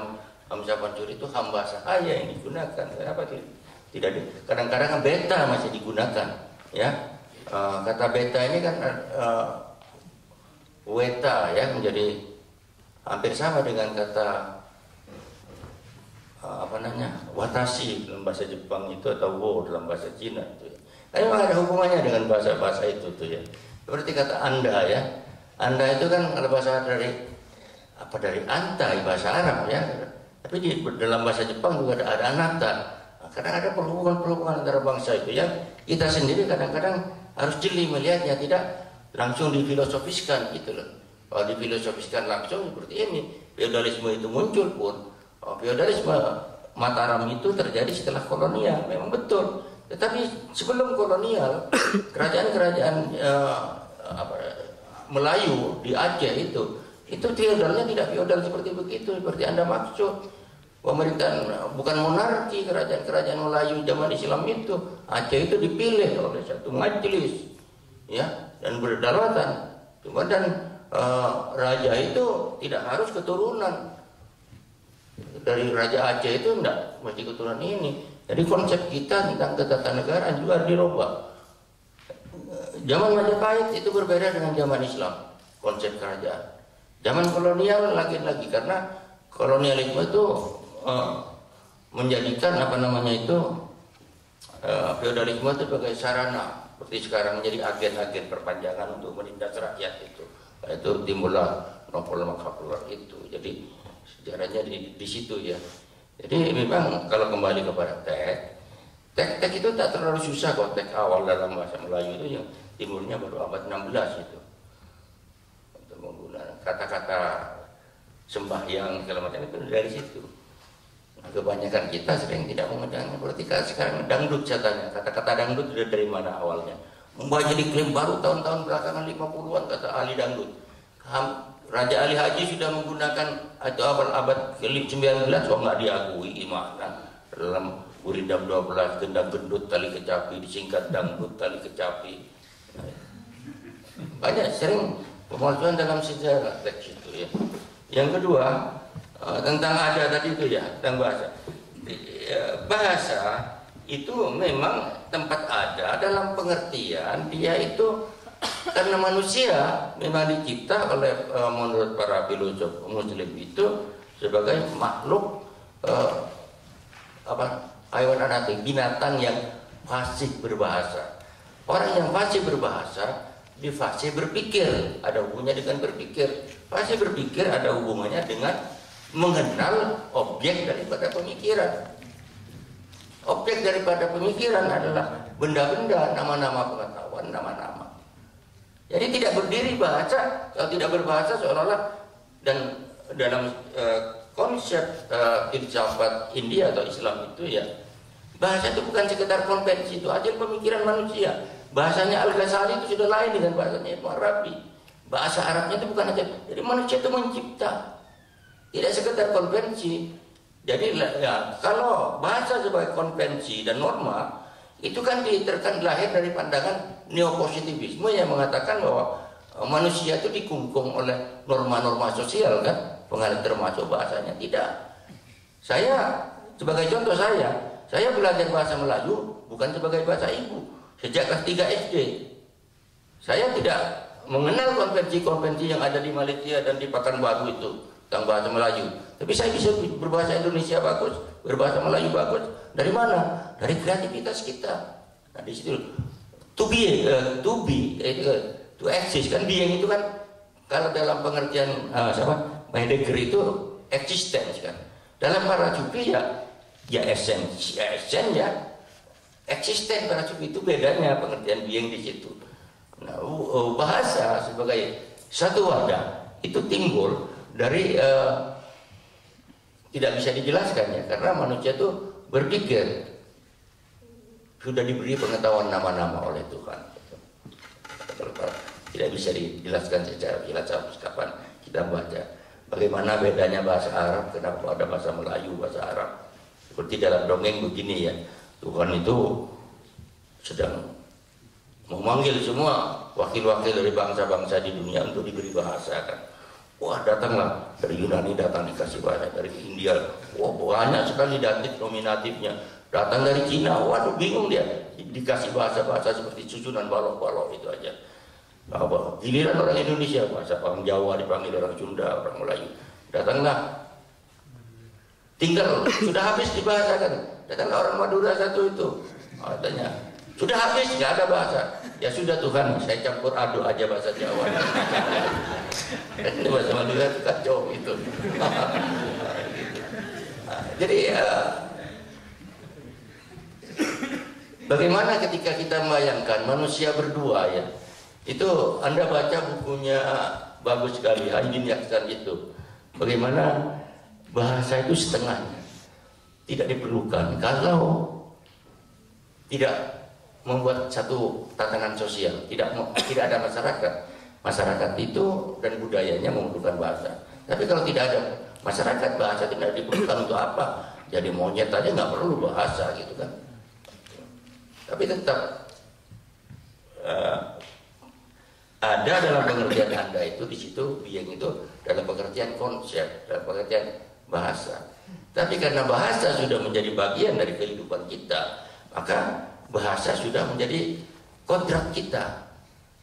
Hamzah Pancuri itu hamba sahaya yang digunakan. Kenapa tidak? Kadang-kadang beta masih digunakan, ya. Kata beta ini kan weta ya, menjadi hampir sama dengan kata watashi dalam bahasa Jepang itu, atau wo dalam bahasa Cina itu. Tapi memang ada hubungannya dengan bahasa-bahasa itu tuh ya. Seperti kata anda ya, anda itu kan kalau bahasa dari anta, bahasa Arab ya. Tapi dalam bahasa Jepang juga ada anata. Kadang ada perhubungan antara bangsa itu yang kita sendiri kadang-kadang harus jeli melihatnya, tidak langsung difilosofiskan gitu loh. Kalau difilosofiskan langsung seperti ini, feodalisme itu muncul pun. Feodalisme Mataram itu terjadi setelah kolonial, memang betul. Tetapi sebelum kolonial, kerajaan-kerajaan Melayu di Aceh itu feodalnya tidak feodal seperti begitu, seperti anda maksud. pemerintahan bukan monarki, kerajaan Melayu zaman Islam itu, Aceh itu dipilih oleh satu majelis, ya, dan berdaulat. Dan raja itu tidak harus keturunan dari Raja Aceh, itu enggak mesti keturunan ini. Jadi konsep kita tentang ketatanegaraan juga harus dirubah. Zaman Majapahit itu berbeda dengan zaman Islam, konsep kerajaan. Zaman kolonial lagi-lagi, karena kolonialisme itu menjadikan feodalisme itu sebagai sarana, seperti sekarang menjadi agen-agen perpanjangan untuk menindas rakyat itu. Itu timbullah novel-novel itu. Jadi sejarahnya di situ ya. Jadi memang kalau kembali kepada teks itu tak terlalu susah kok. Teks awal dalam bahasa Melayu itu yang timbulnya baru abad 16 itu. Untuk menggunakan kata-kata sembahyang segala macam itu dari situ. Nah, kebanyakan kita sering tidak menggunakan politika. Sekarang dangdut katanya. Kata-kata dangdut dari mana awalnya? Membuat jadi klaim baru tahun-tahun belakangan 50-an kata ahli dangdut. Raja Ali Haji sudah menggunakan atau abad ke-19 kok nggak diakui gimana? Dalam Guridam 12 gendang gendut tali kecapi disingkat dangdut tali kecapi. Banyak sering pemalsuan dalam sejarah teks itu ya. Yang kedua tentang ada tadi itu ya, tentang bahasa. Bahasa itu memang tempat ada dalam pengertian dia itu karena manusia memang dicipta oleh menurut para filosof Muslim itu sebagai makhluk hewan anatik, binatang yang fasih berbahasa. Orang yang fasih berbahasa di fasih berpikir, ada hubungannya dengan berpikir. Fasih berpikir ada hubungannya dengan mengenal objek daripada pemikiran. Objek daripada pemikiran adalah benda-benda, nama-nama pengetahuan, nama-nama. Jadi tidak berdiri bahasa, kalau tidak berbahasa seolah-olah, dan dalam konsep filsafat India atau Islam itu ya, bahasa itu bukan sekedar konvensi, itu hasil pemikiran manusia. Bahasanya Al-Ghazali itu sudah lain dengan bahasanya Ibnu Arabi. Bahasa Arabnya itu bukan aja. Jadi manusia itu mencipta, tidak sekedar konvensi. Jadi ya, kalau bahasa sebagai konvensi dan norma itu kan lahir dari pandangan neopositivisme yang mengatakan bahwa manusia itu dikungkung oleh norma-norma sosial kan, pengaruh termasuk bahasanya. Tidak. Saya sebagai contoh saya belajar bahasa Melayu bukan sebagai bahasa ibu. Sejak kelas 3 SD, saya tidak mengenal konvensi-konvensi yang ada di Malaysia dan di Pekanbaru itu tentang bahasa Melayu. Tapi saya bisa berbahasa Indonesia bagus, berbahasa Melayu bagus. Dari mana? Dari kreativitas kita. Nah di situ to exist kan, being itu kan kalau dalam pengertian Heidegger itu existence kan. Dalam para sufi ya essence ya. Eksisten para sufi itu bedanya pengertian being di situ. Nah, bahasa sebagai satu wadah itu timbul dari tidak bisa dijelaskan ya, karena manusia itu berpikir sudah diberi pengetahuan nama-nama oleh Tuhan. Tidak bisa dijelaskan secara jelas kapan kita baca. Bagaimana bedanya bahasa Arab, kenapa ada bahasa Melayu, bahasa Arab. Seperti dalam dongeng begini ya. Tuhan itu sedang memanggil semua wakil-wakil dari bangsa-bangsa di dunia untuk diberi bahasa kan. Wah datanglah dari Yunani, datang dikasih bahasa, dari India, wah banyak sekali datif nominatifnya. Datang dari Cina, waduh bingung dia, dikasih bahasa-bahasa seperti susunan balok-balok itu aja. Giliran orang Indonesia, bahasa orang Jawa dipanggil orang Sunda, orang Melayu. Datanglah, tinggal sudah habis dibahasakan. Datanglah orang Madura satu itu, katanya sudah habis, nggak ada bahasa. Ya sudah Tuhan, saya campur aduk aja bahasa Jawa. Bahasa Madura itu kacau itu. Jadi bagaimana ketika kita membayangkan manusia berdua ya, itu Anda baca bukunya bagus sekali, Haydin Yaksan itu. Bagaimana bahasa itu setengahnya tidak diperlukan kalau tidak membuat satu tatanan sosial, tidak ada masyarakat itu dan budayanya memerlukan bahasa. Tapi kalau tidak ada masyarakat bahasa tidak diperlukan untuk apa? Jadi monyet aja nggak perlu bahasa gitu kan. Tapi tetap ada dalam pengertian Anda itu di situ being itu dalam pengertian konsep, dalam pengertian bahasa. Tapi karena bahasa sudah menjadi bagian dari kehidupan kita, maka bahasa sudah menjadi kontrak kita.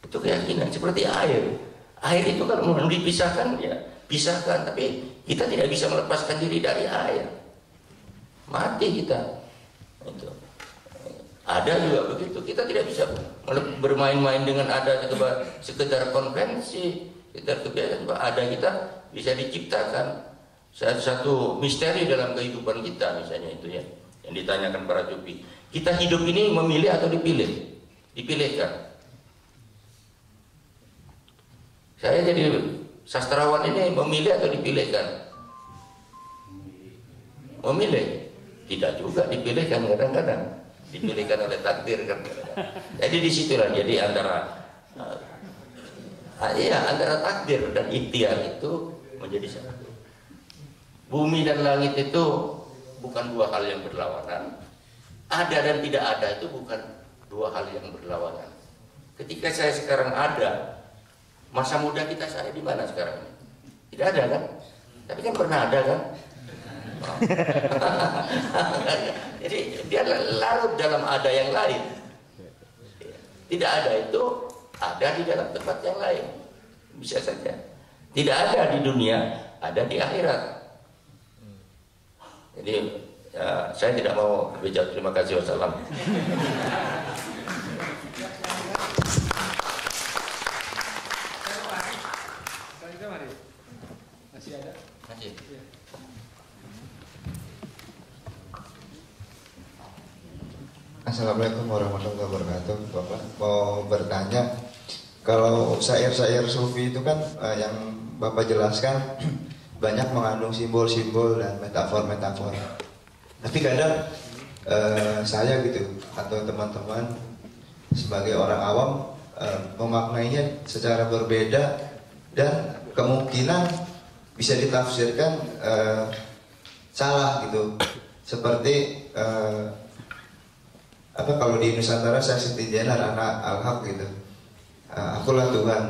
Itu keyakinan seperti air. Air itu kan mau dipisahkan ya, pisahkan, tapi kita tidak bisa melepaskan diri dari air. Mati kita. Itu. Ada juga begitu. Kita tidak bisa bermain-main dengan ada sekedar konvensi, sekedar kebiasaan. Ada kita bisa diciptakan. Satu misteri dalam kehidupan kita misalnya itu ya, yang ditanyakan para Jupi. Kita hidup ini memilih atau dipilih? Dipilihkan. Saya jadi sastrawan ini memilih atau dipilihkan? Memilih. Tidak juga dipilihkan kadang-kadang. Dipilihkan oleh takdir kan. Jadi disitulah jadi antara antara takdir dan ikhtiar itu menjadi satu. Bumi dan langit itu bukan dua hal yang berlawanan. Ada dan tidak ada itu bukan dua hal yang berlawanan. Ketika saya sekarang ada, masa muda kita saya di mana sekarang? Tidak ada kan? Tapi kan pernah ada kan? Jadi dia larut dalam ada yang lain. Tidak ada itu ada di dalam tempat yang lain. Bisa saja. Tidak ada di dunia, ada di akhirat. Jadi saya tidak mau berbicara. Terima kasih. Wassalam. Masih ada? Masih. Assalamualaikum warahmatullahi wabarakatuh. Bapak mau bertanya, kalau syair-syair sufi itu kan yang Bapak jelaskan banyak mengandung simbol-simbol dan metafor-metafor. Tapi kadang saya gitu atau teman-teman sebagai orang awam memaknainya secara berbeda dan kemungkinan bisa ditafsirkan salah gitu. Seperti kalau di Nusantara saya Siti Jenar anak Al-Haq gitu. Akulah Tuhan.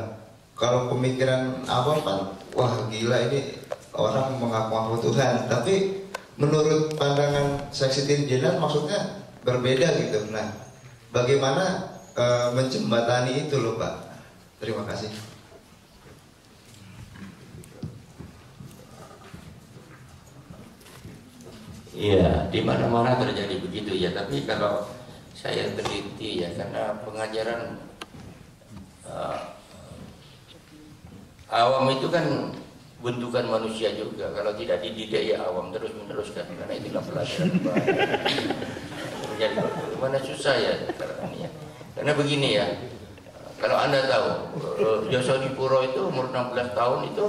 Kalau pemikiran awam kan wah gila ini orang mengaku-ngaku Tuhan, tapi menurut pandangan Siti Jenar maksudnya berbeda gitu. Nah, bagaimana menjembatani itu loh Pak? Terima kasih. Iya, di mana-mana terjadi begitu ya. Tapi kalau saya teliti ya, karena pengajaran awam itu kan bentukan manusia juga. Kalau tidak dididik ya awam terus meneruskan, karena itulah pelajaran menjadi mana susah ya sekarang ini ya. Karena begini ya, kalau Anda tahu Yosodipuro itu umur 16 tahun itu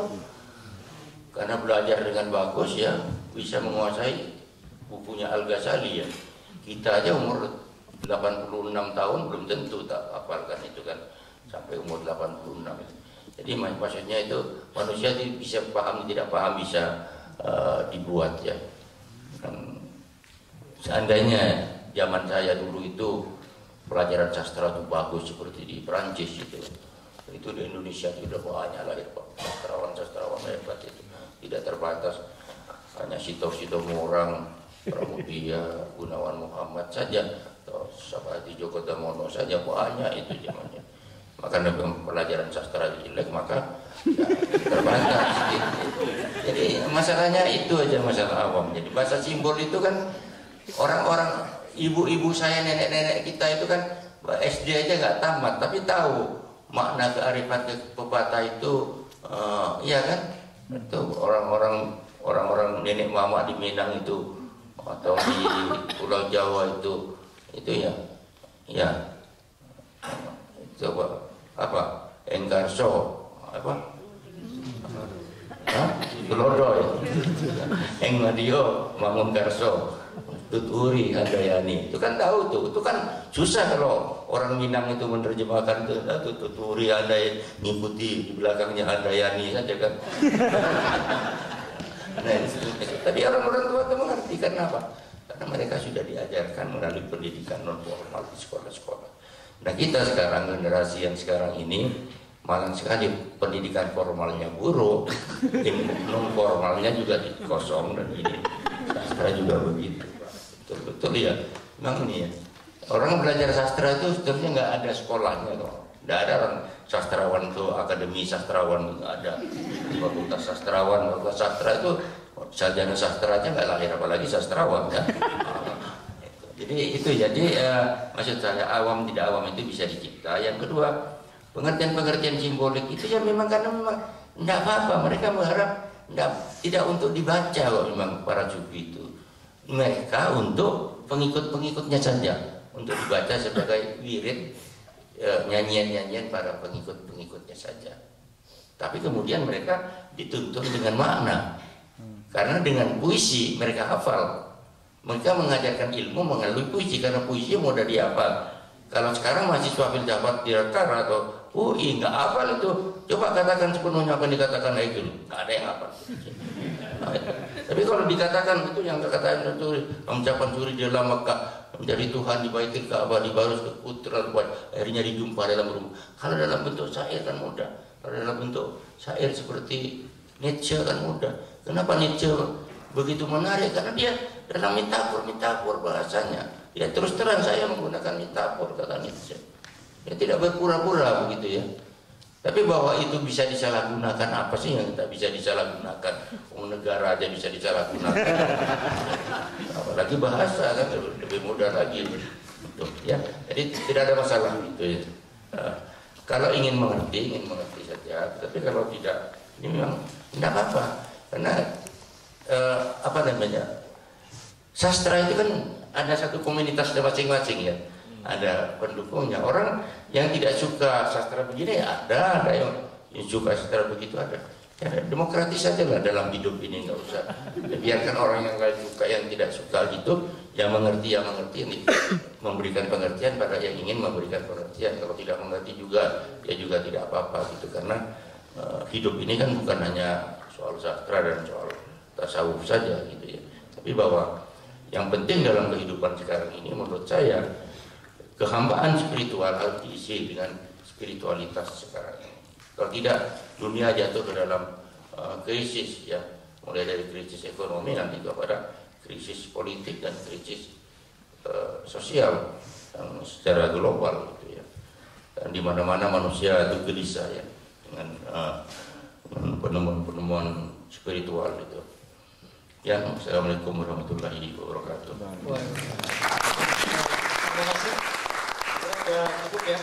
karena belajar dengan bagus ya bisa menguasai bukunya Al-Ghazali ya. Kita aja umur 86 tahun belum tentu tak hafalkan itu kan sampai umur 86. Jadi maksudnya itu manusia bisa paham tidak paham bisa dibuat ya. Seandainya zaman saya dulu itu pelajaran sastra itu bagus seperti di Perancis itu di Indonesia sudah banyak lahir sastrawan hebat itu tidak terbatas hanya Sito Morang, Pramudia, Gunawan Muhammad saja, atau Sabati Djoko Damono saja banyak itu zamannya. Maka pelajaran sastra jelek maka ya, terbatas gitu. Jadi masalahnya itu aja masalah awam. Jadi bahasa simbol itu kan orang-orang ibu-ibu saya, nenek-nenek kita itu kan SD aja nggak tamat, tapi tahu makna kearifan pepatah itu, iya kan? Itu orang-orang nenek mama di Minang itu atau di Pulau Jawa itu ya coba apa Enggarso apa Tulodo ya Engmadio Mangun Garso Tuturi Handayani itu kan tahu tuh, itu kan susah kalau orang Minang itu menerjemahkan itu Tuturi Handayani, ngikuti di belakangnya Handayani saja kan. Nah, tapi orang-orang tua itu mengerti karena apa? Karena mereka sudah diajarkan melalui pendidikan non formal di sekolah-sekolah. Nah, kita sekarang generasi yang sekarang ini malang sekali, pendidikan formalnya buruk, non formalnya juga kosong, dan ini sastra juga begitu. Betul-betul ya, memang ini ya. Orang belajar sastra itu sebenarnya nggak ada sekolahnya kok. Nggak ada orang sastrawan itu akademi sastrawan, nggak ada fakultas sastrawan, fakultas sastra itu sarjana sastra aja nggak lahir, apalagi sastrawan ya. Jadi itu, jadi maksud saya awam tidak awam itu bisa dicipta. Yang kedua, pengertian-pengertian simbolik itu ya memang karena memang tidak apa-apa, mereka berharap tidak untuk dibaca kok. Memang para sufi itu mereka untuk pengikut-pengikutnya saja, untuk dibaca sebagai wirid, nyanyian-nyanyian para pengikut-pengikutnya saja. Tapi kemudian mereka dituntun dengan makna, karena dengan puisi mereka hafal. Mereka mengajarkan ilmu melalui puisi, karena puisi mudah dihafal. Kalau sekarang mahasiswa filsafat direktur atau UI nggak hafal itu, coba katakan sepenuhnya apa yang dikatakan itu, nggak ada yang hafal. Tapi kalau dikatakan itu yang katakan itu ucapan suri di dalam Mekah, menjadi Tuhan di Baitul Ka'bah, dibarus ke putra, akhirnya dijumpa dalam rumah. Kalau dalam bentuk syair kan mudah. Kalau dalam bentuk syair seperti Nietzsche kan mudah. Kenapa Nietzsche begitu menarik? Karena dia dalam metafor bahasanya. Ya terus terang saya menggunakan metafor, kata Nietzsche. Ya tidak berpura-pura begitu ya. Tapi bahwa itu bisa disalahgunakan, apa sih yang tidak bisa disalahgunakan? Negara aja bisa disalahgunakan. Apalagi bahasa kan lebih mudah lagi. Ya, jadi tidak ada masalah itu ya. Kalau ingin mengerti saja. Tapi kalau tidak, ini memang tidak apa-apa. Karena apa namanya? Sastra itu kan ada satu komunitas masing-masing ya. Ada pendukungnya. Orang yang tidak suka sastra begini ya ada yang suka sastra begitu ada. Ya, demokratis saja lah dalam hidup ini, nggak usah. Ya, biarkan orang yang lain suka, yang tidak suka gitu, yang mengerti ini memberikan pengertian pada yang ingin memberikan pengertian. Kalau tidak mengerti juga, ya juga tidak apa-apa gitu. Karena hidup ini kan bukan hanya soal sastra dan soal tasawuf saja gitu ya. Tapi bahwa yang penting dalam kehidupan sekarang ini menurut saya, kehambaan spiritual harus diisi dengan spiritualitas sekarang ini. Kalau tidak, dunia jatuh ke dalam krisis ya, mulai dari krisis ekonomi nanti kepada krisis politik dan krisis sosial yang secara global gitu ya. Dan di mana-mana manusia itu gelisah ya dengan penemuan-penemuan spiritual itu. Ya, assalamualaikum warahmatullahi wabarakatuh. Terima kasih. Sudah cukup ya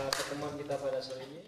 pertemuan kita pada sore ini.